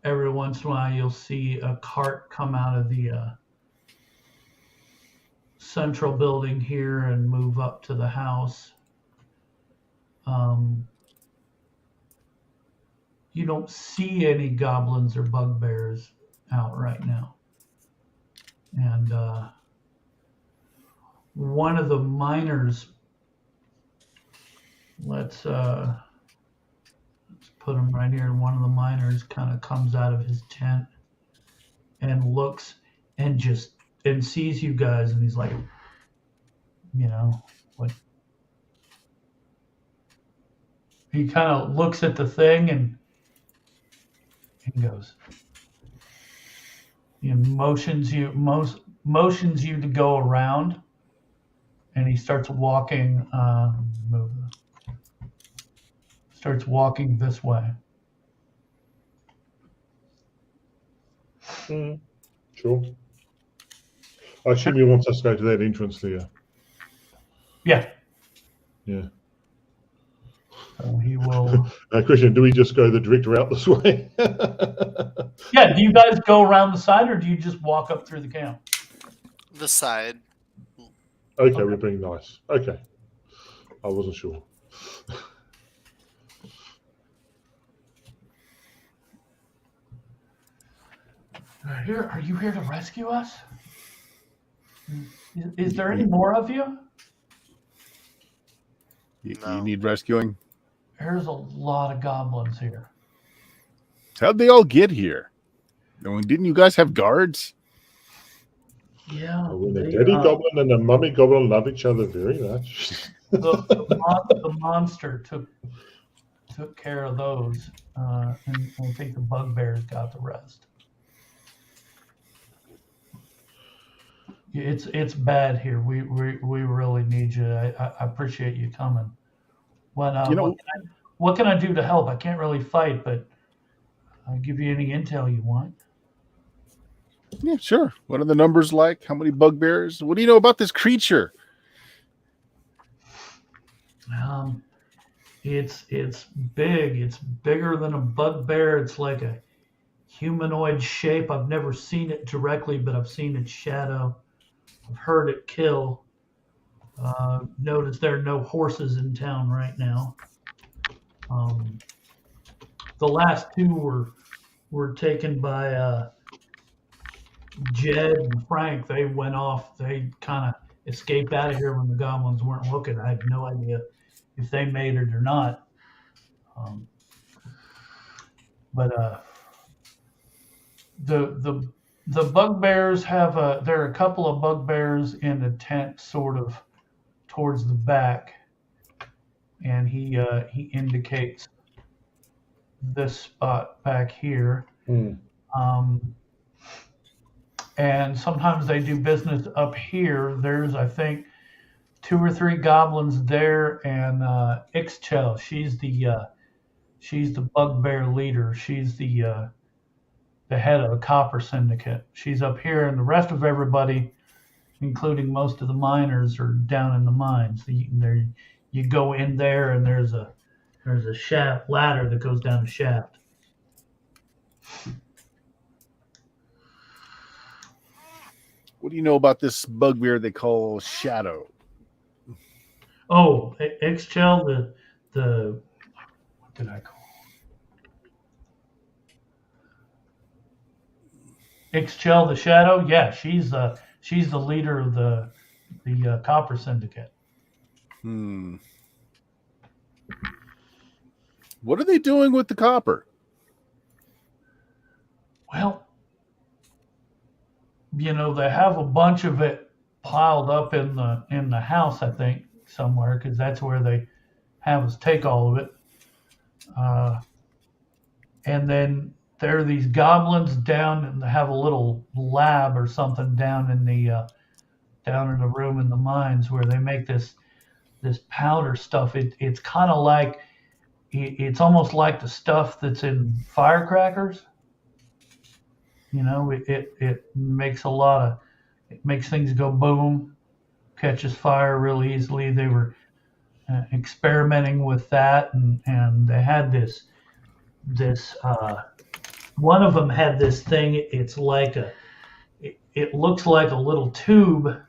every once in a while you'll see a cart come out of the central building here and move up to the house. You don't see any goblins or bugbears out right now. And one of the miners, let's put him right here. One of the miners kind of comes out of his tent and looks and sees you guys, and he's like, what? He kind of looks at the thing and goes, he motions you to go around, and he starts walking this way. Sure. I assume he wants us to go to that entrance there. Yeah. Yeah. So he will. Christian, do we just go the direct route this way? Yeah. Do you guys go around the side, or do you just walk up through the camp? The side. Okay, we're being nice. Okay. I wasn't sure. Are you here to rescue us? Is there any more of you? You need rescuing? There's a lot of goblins here. How'd they all get here? I mean, didn't you guys have guards? Yeah. Well, the daddy goblin and the mummy goblin love each other very much. The monster took care of those, and I think the bugbears got the rest. It's bad here. We really need you. I appreciate you coming. What can I do to help? I can't really fight, but I'll give you any intel you want. Yeah, sure. What are the numbers like? How many bugbears? What do you know about this creature? It's big. It's bigger than a bugbear. It's like a humanoid shape. I've never seen it directly, but I've seen its shadow. I've heard it kill. Notice there are no horses in town right now. The last two were taken by Jed and Frank. They went off. They kind of escaped out of here when the goblins weren't looking. I have no idea if they made it or not. But the bugbears have there are a couple of bugbears in the tent, sort of towards the back, and he indicates this spot back here. And sometimes they do business up here. There's, I think, 2 or 3 goblins there, and Ixchel. She's the bugbear leader. She's the head of the copper syndicate. She's up here, and the rest of everybody, including most of the miners, are down in the mines. You go in there, and there's a shaft ladder that goes down a shaft. What do you know about this bugbear they call Shadow? Oh, Ixchel, the what did I call her? Ixchel the Shadow? Yeah, she's the leader of the copper syndicate. What are they doing with the copper? Well, they have a bunch of it piled up in the house, I think, somewhere, because that's where they have us take all of it. And then there are these goblins down, and they have a little lab or something down in the room in the mines where they make this powder stuff. It's kind of like it's almost like the stuff that's in firecrackers. It makes it makes things go boom, catches fire real easily. They were experimenting with that, and they had this one of them had this thing. It's like it looks like a little tube,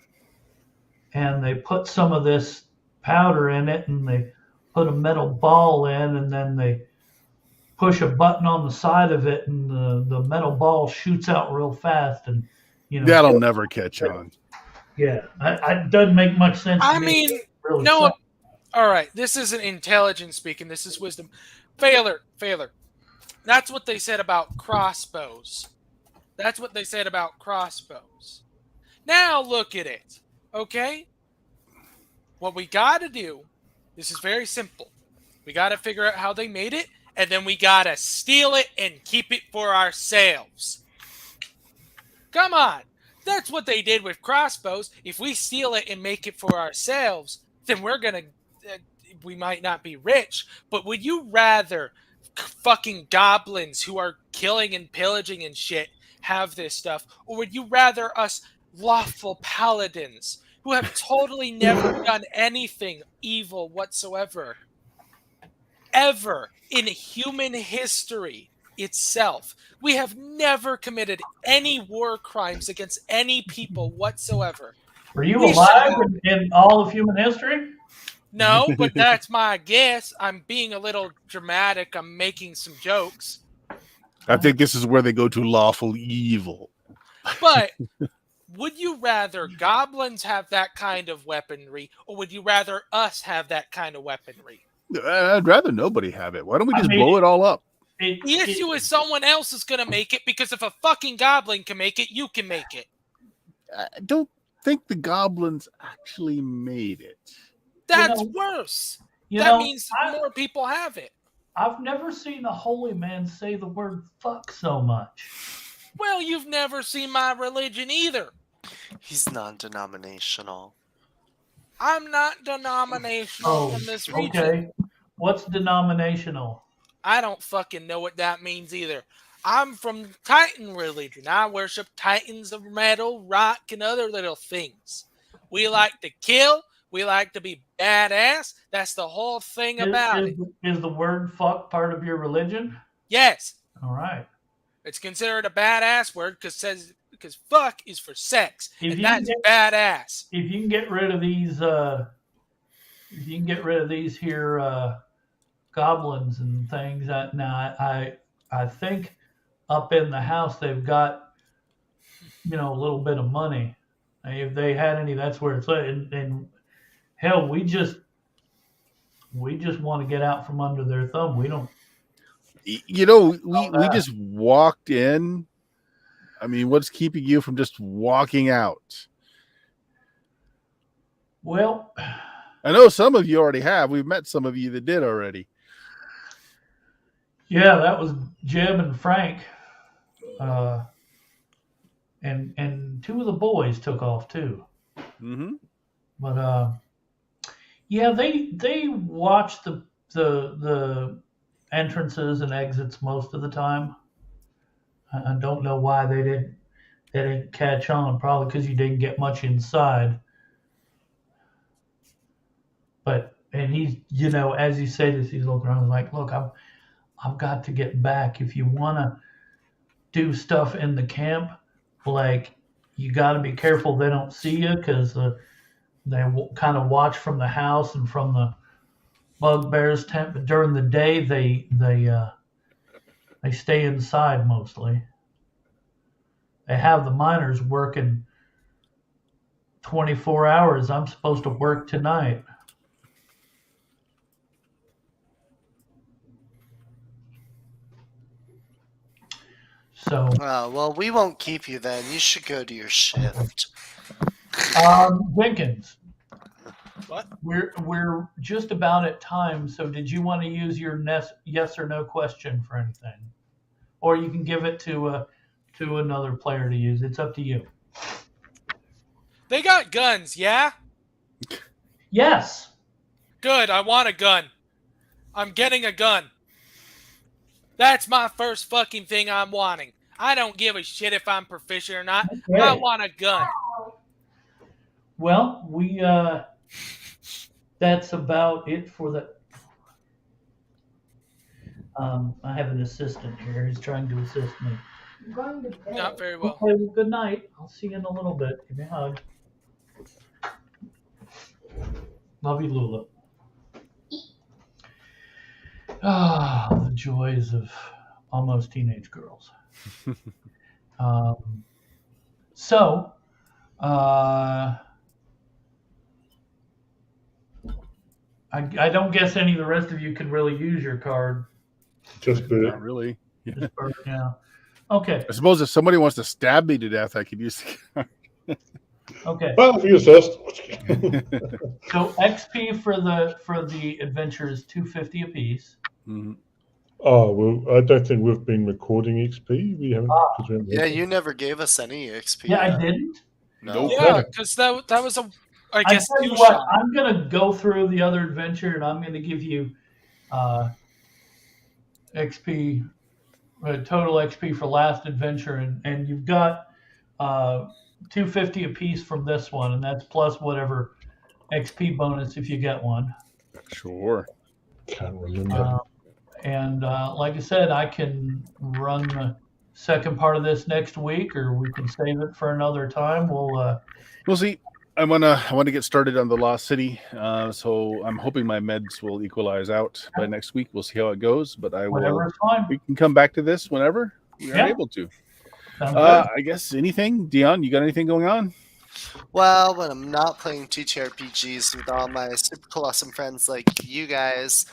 and they put some of this powder in it, and they put a metal ball in, and then they push a button on the side of it, and the metal ball shoots out real fast, and that'll never catch on. Yeah, it doesn't make much sense. I mean, really no. sucks. All right, this isn't intelligence speaking. This is wisdom. Failure. That's what they said about crossbows. Now look at it. Okay? What we got to do, this is very simple. We got to figure out how they made it, and then we got to steal it and keep it for ourselves. Come on. That's what they did with crossbows. If we steal it and make it for ourselves, then we might not be rich, but would you rather fucking goblins who are killing and pillaging and shit have this stuff, or would you rather us lawful paladins who have totally never done anything evil whatsoever? ever in human history itself, we have never committed any war crimes against any people whatsoever. Were you We should alive have. in all of human history? No, but that's my guess. I'm being a little dramatic. I'm making some jokes. I think this is where they go to lawful evil. But would you rather goblins have that kind of weaponry, or would you rather us have that kind of weaponry? I'd rather nobody have it. Why don't we I just mean, blow it all up? The issue is someone else is going to make it, because if a fucking goblin can make it, you can make it. I don't think the goblins actually made it. That's worse. You That know, means more people have it. I've never seen a holy man say the word fuck so much. Well, you've never seen my religion either. He's non-denominational. I'm not denominational in this region. Okay. What's denominational? I don't fucking know what that means either. I'm from Titan religion. I worship titans of metal, rock, and other little things. We like to kill. We like to be badass. That's the whole thing about it. Is the word fuck part of your religion? Yes. All right. It's considered a badass word because fuck is for sex, and that's badass. If you can get rid of these, here goblins and things, now I think up in the house they've got a little bit of money. If they had any, that's where it's at. And hell, we just want to get out from under their thumb. We don't. We just walked in. I mean, what's keeping you from just walking out? Well, I know some of you already have. We've met some of you that did already. Yeah, that was Jeb and Frank. And two of the boys took off too. Mm-hmm. But yeah, they watch the entrances and exits most of the time. I don't know why they didn't catch on. Probably because you didn't get much inside. And he's, as he say this, he's looking around like, look, I've got to get back. If you want to do stuff in the camp, like, you got to be careful they don't see you, because they kind of watch from the house and from the bugbear's tent. But during the day, they stay inside mostly. They have the miners working 24 hours. I'm supposed to work tonight. So, well, we won't keep you then. You should go to your shift. Jenkins. What? We're just about at time. So, did you want to use your yes or no question for anything, or you can give it to another player to use? It's up to you. They got guns, yeah? Yes. Good, I want a gun. I'm getting a gun. That's my first fucking thing I'm wanting. I don't give a shit if I'm proficient or not. Okay. I want a gun. Well, that's about it for the. I have an assistant here. He's trying to assist me. I'm going to bed. Not very well. Okay, well, good night. I'll see you in a little bit. Give me a hug. Love you, Lula. The joys of almost teenage girls. So, I don't guess any of the rest of you can really use your card. Just Bert. Not really. Just Bert, yeah. Okay. I suppose if somebody wants to stab me to death, I could use the card. Okay. Well, if you assist. So XP for the adventure is 250 apiece. Mm-hmm. Oh, well, I don't think we've been recording XP. We haven't. Yeah, you never gave us any XP. Yeah, I didn't. No. Yeah, because that was a, I guess, tell you two what, shot. I'm gonna go through the other adventure, and I'm gonna give you XP, total XP for last adventure, and you've got 250 apiece from this one, and that's plus whatever XP bonus if you get one. Sure. Can't remember. And like I said, I can run the second part of this next week, or we can save it for another time. We'll see. I want to get started on the Lost City, so I'm hoping my meds will equalize out by next week. We'll see how it goes, but I Whatever will. is fine. We can come back to this whenever we are Yeah. able to. Sounds good. I guess anything, Dion. You got anything going on? Well, when I'm not playing TTRPGs with all my super cool awesome friends like you guys,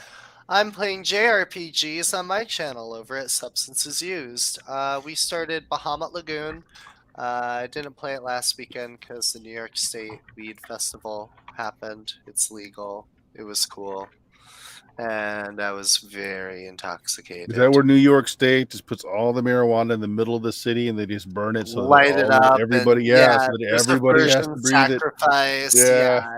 I'm playing JRPGs on my channel over at Substances Used. We started Bahamut Lagoon. I didn't play it last weekend because the New York State Weed Festival happened. It's legal. It was cool. And I was very intoxicated. Is that where New York State just puts all the marijuana in the middle of the city and they just burn it so light that it up? everybody, and, yeah, so that there's a everybody has to version breathe it. sacrifice. Yeah.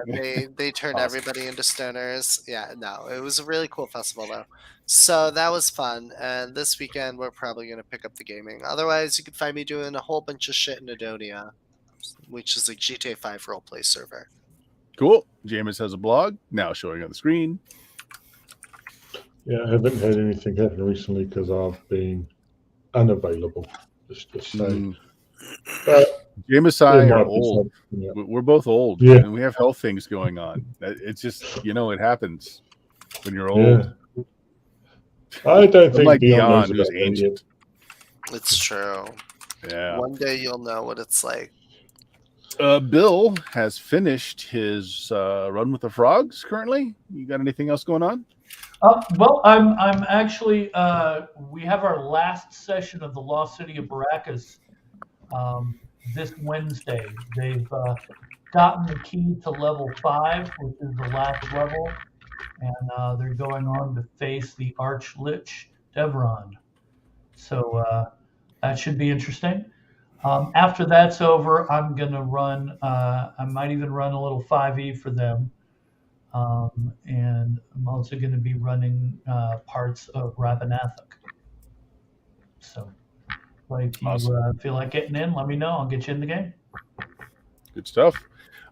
They turned Awesome. everybody into stoners. Yeah, no, it was a really cool festival though. So that was fun. And this weekend we're probably gonna pick up the gaming. Otherwise, you can find me doing a whole bunch of shit in Adonia, which is a GTA 5 roleplay server. Cool. Jameis has a blog now showing on the screen. Yeah, I haven't had anything happen recently because I've been unavailable. Just to say, but Jameis and I there are might be old. something, yeah. We're both old, Yeah. and we have health things going on. It's just it happens when you're old. Yeah. I don't think Unlike Dion Dion, knows who's about that ancient. It's true. Yeah. One day you'll know what it's like. Bill has finished his run with the frogs. Currently, you got anything else going on? Well, I'm actually. We have our last session of the Lost City of Baracus this Wednesday. They've gotten the key to level 5, which is the last level, and they're going on to face the Archlich Devron. So that should be interesting. After that's over, I'm gonna run. I might even run a little 5e for them. And I'm also going to be running parts of Rabanathuk. So, if you Awesome. feel like getting in, let me know. I'll get you in the game. Good stuff.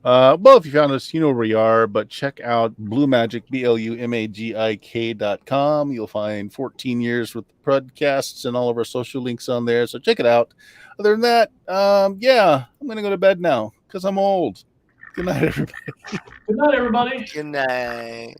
Well, if you found us, you know where we are, but check out Blue Magic, BLUMAGIK.com. You'll find 14 years with the podcasts and all of our social links on there. So check it out. Other than that, yeah, I'm going to go to bed now because I'm old. Good night, everybody. Good night, everybody. Good night.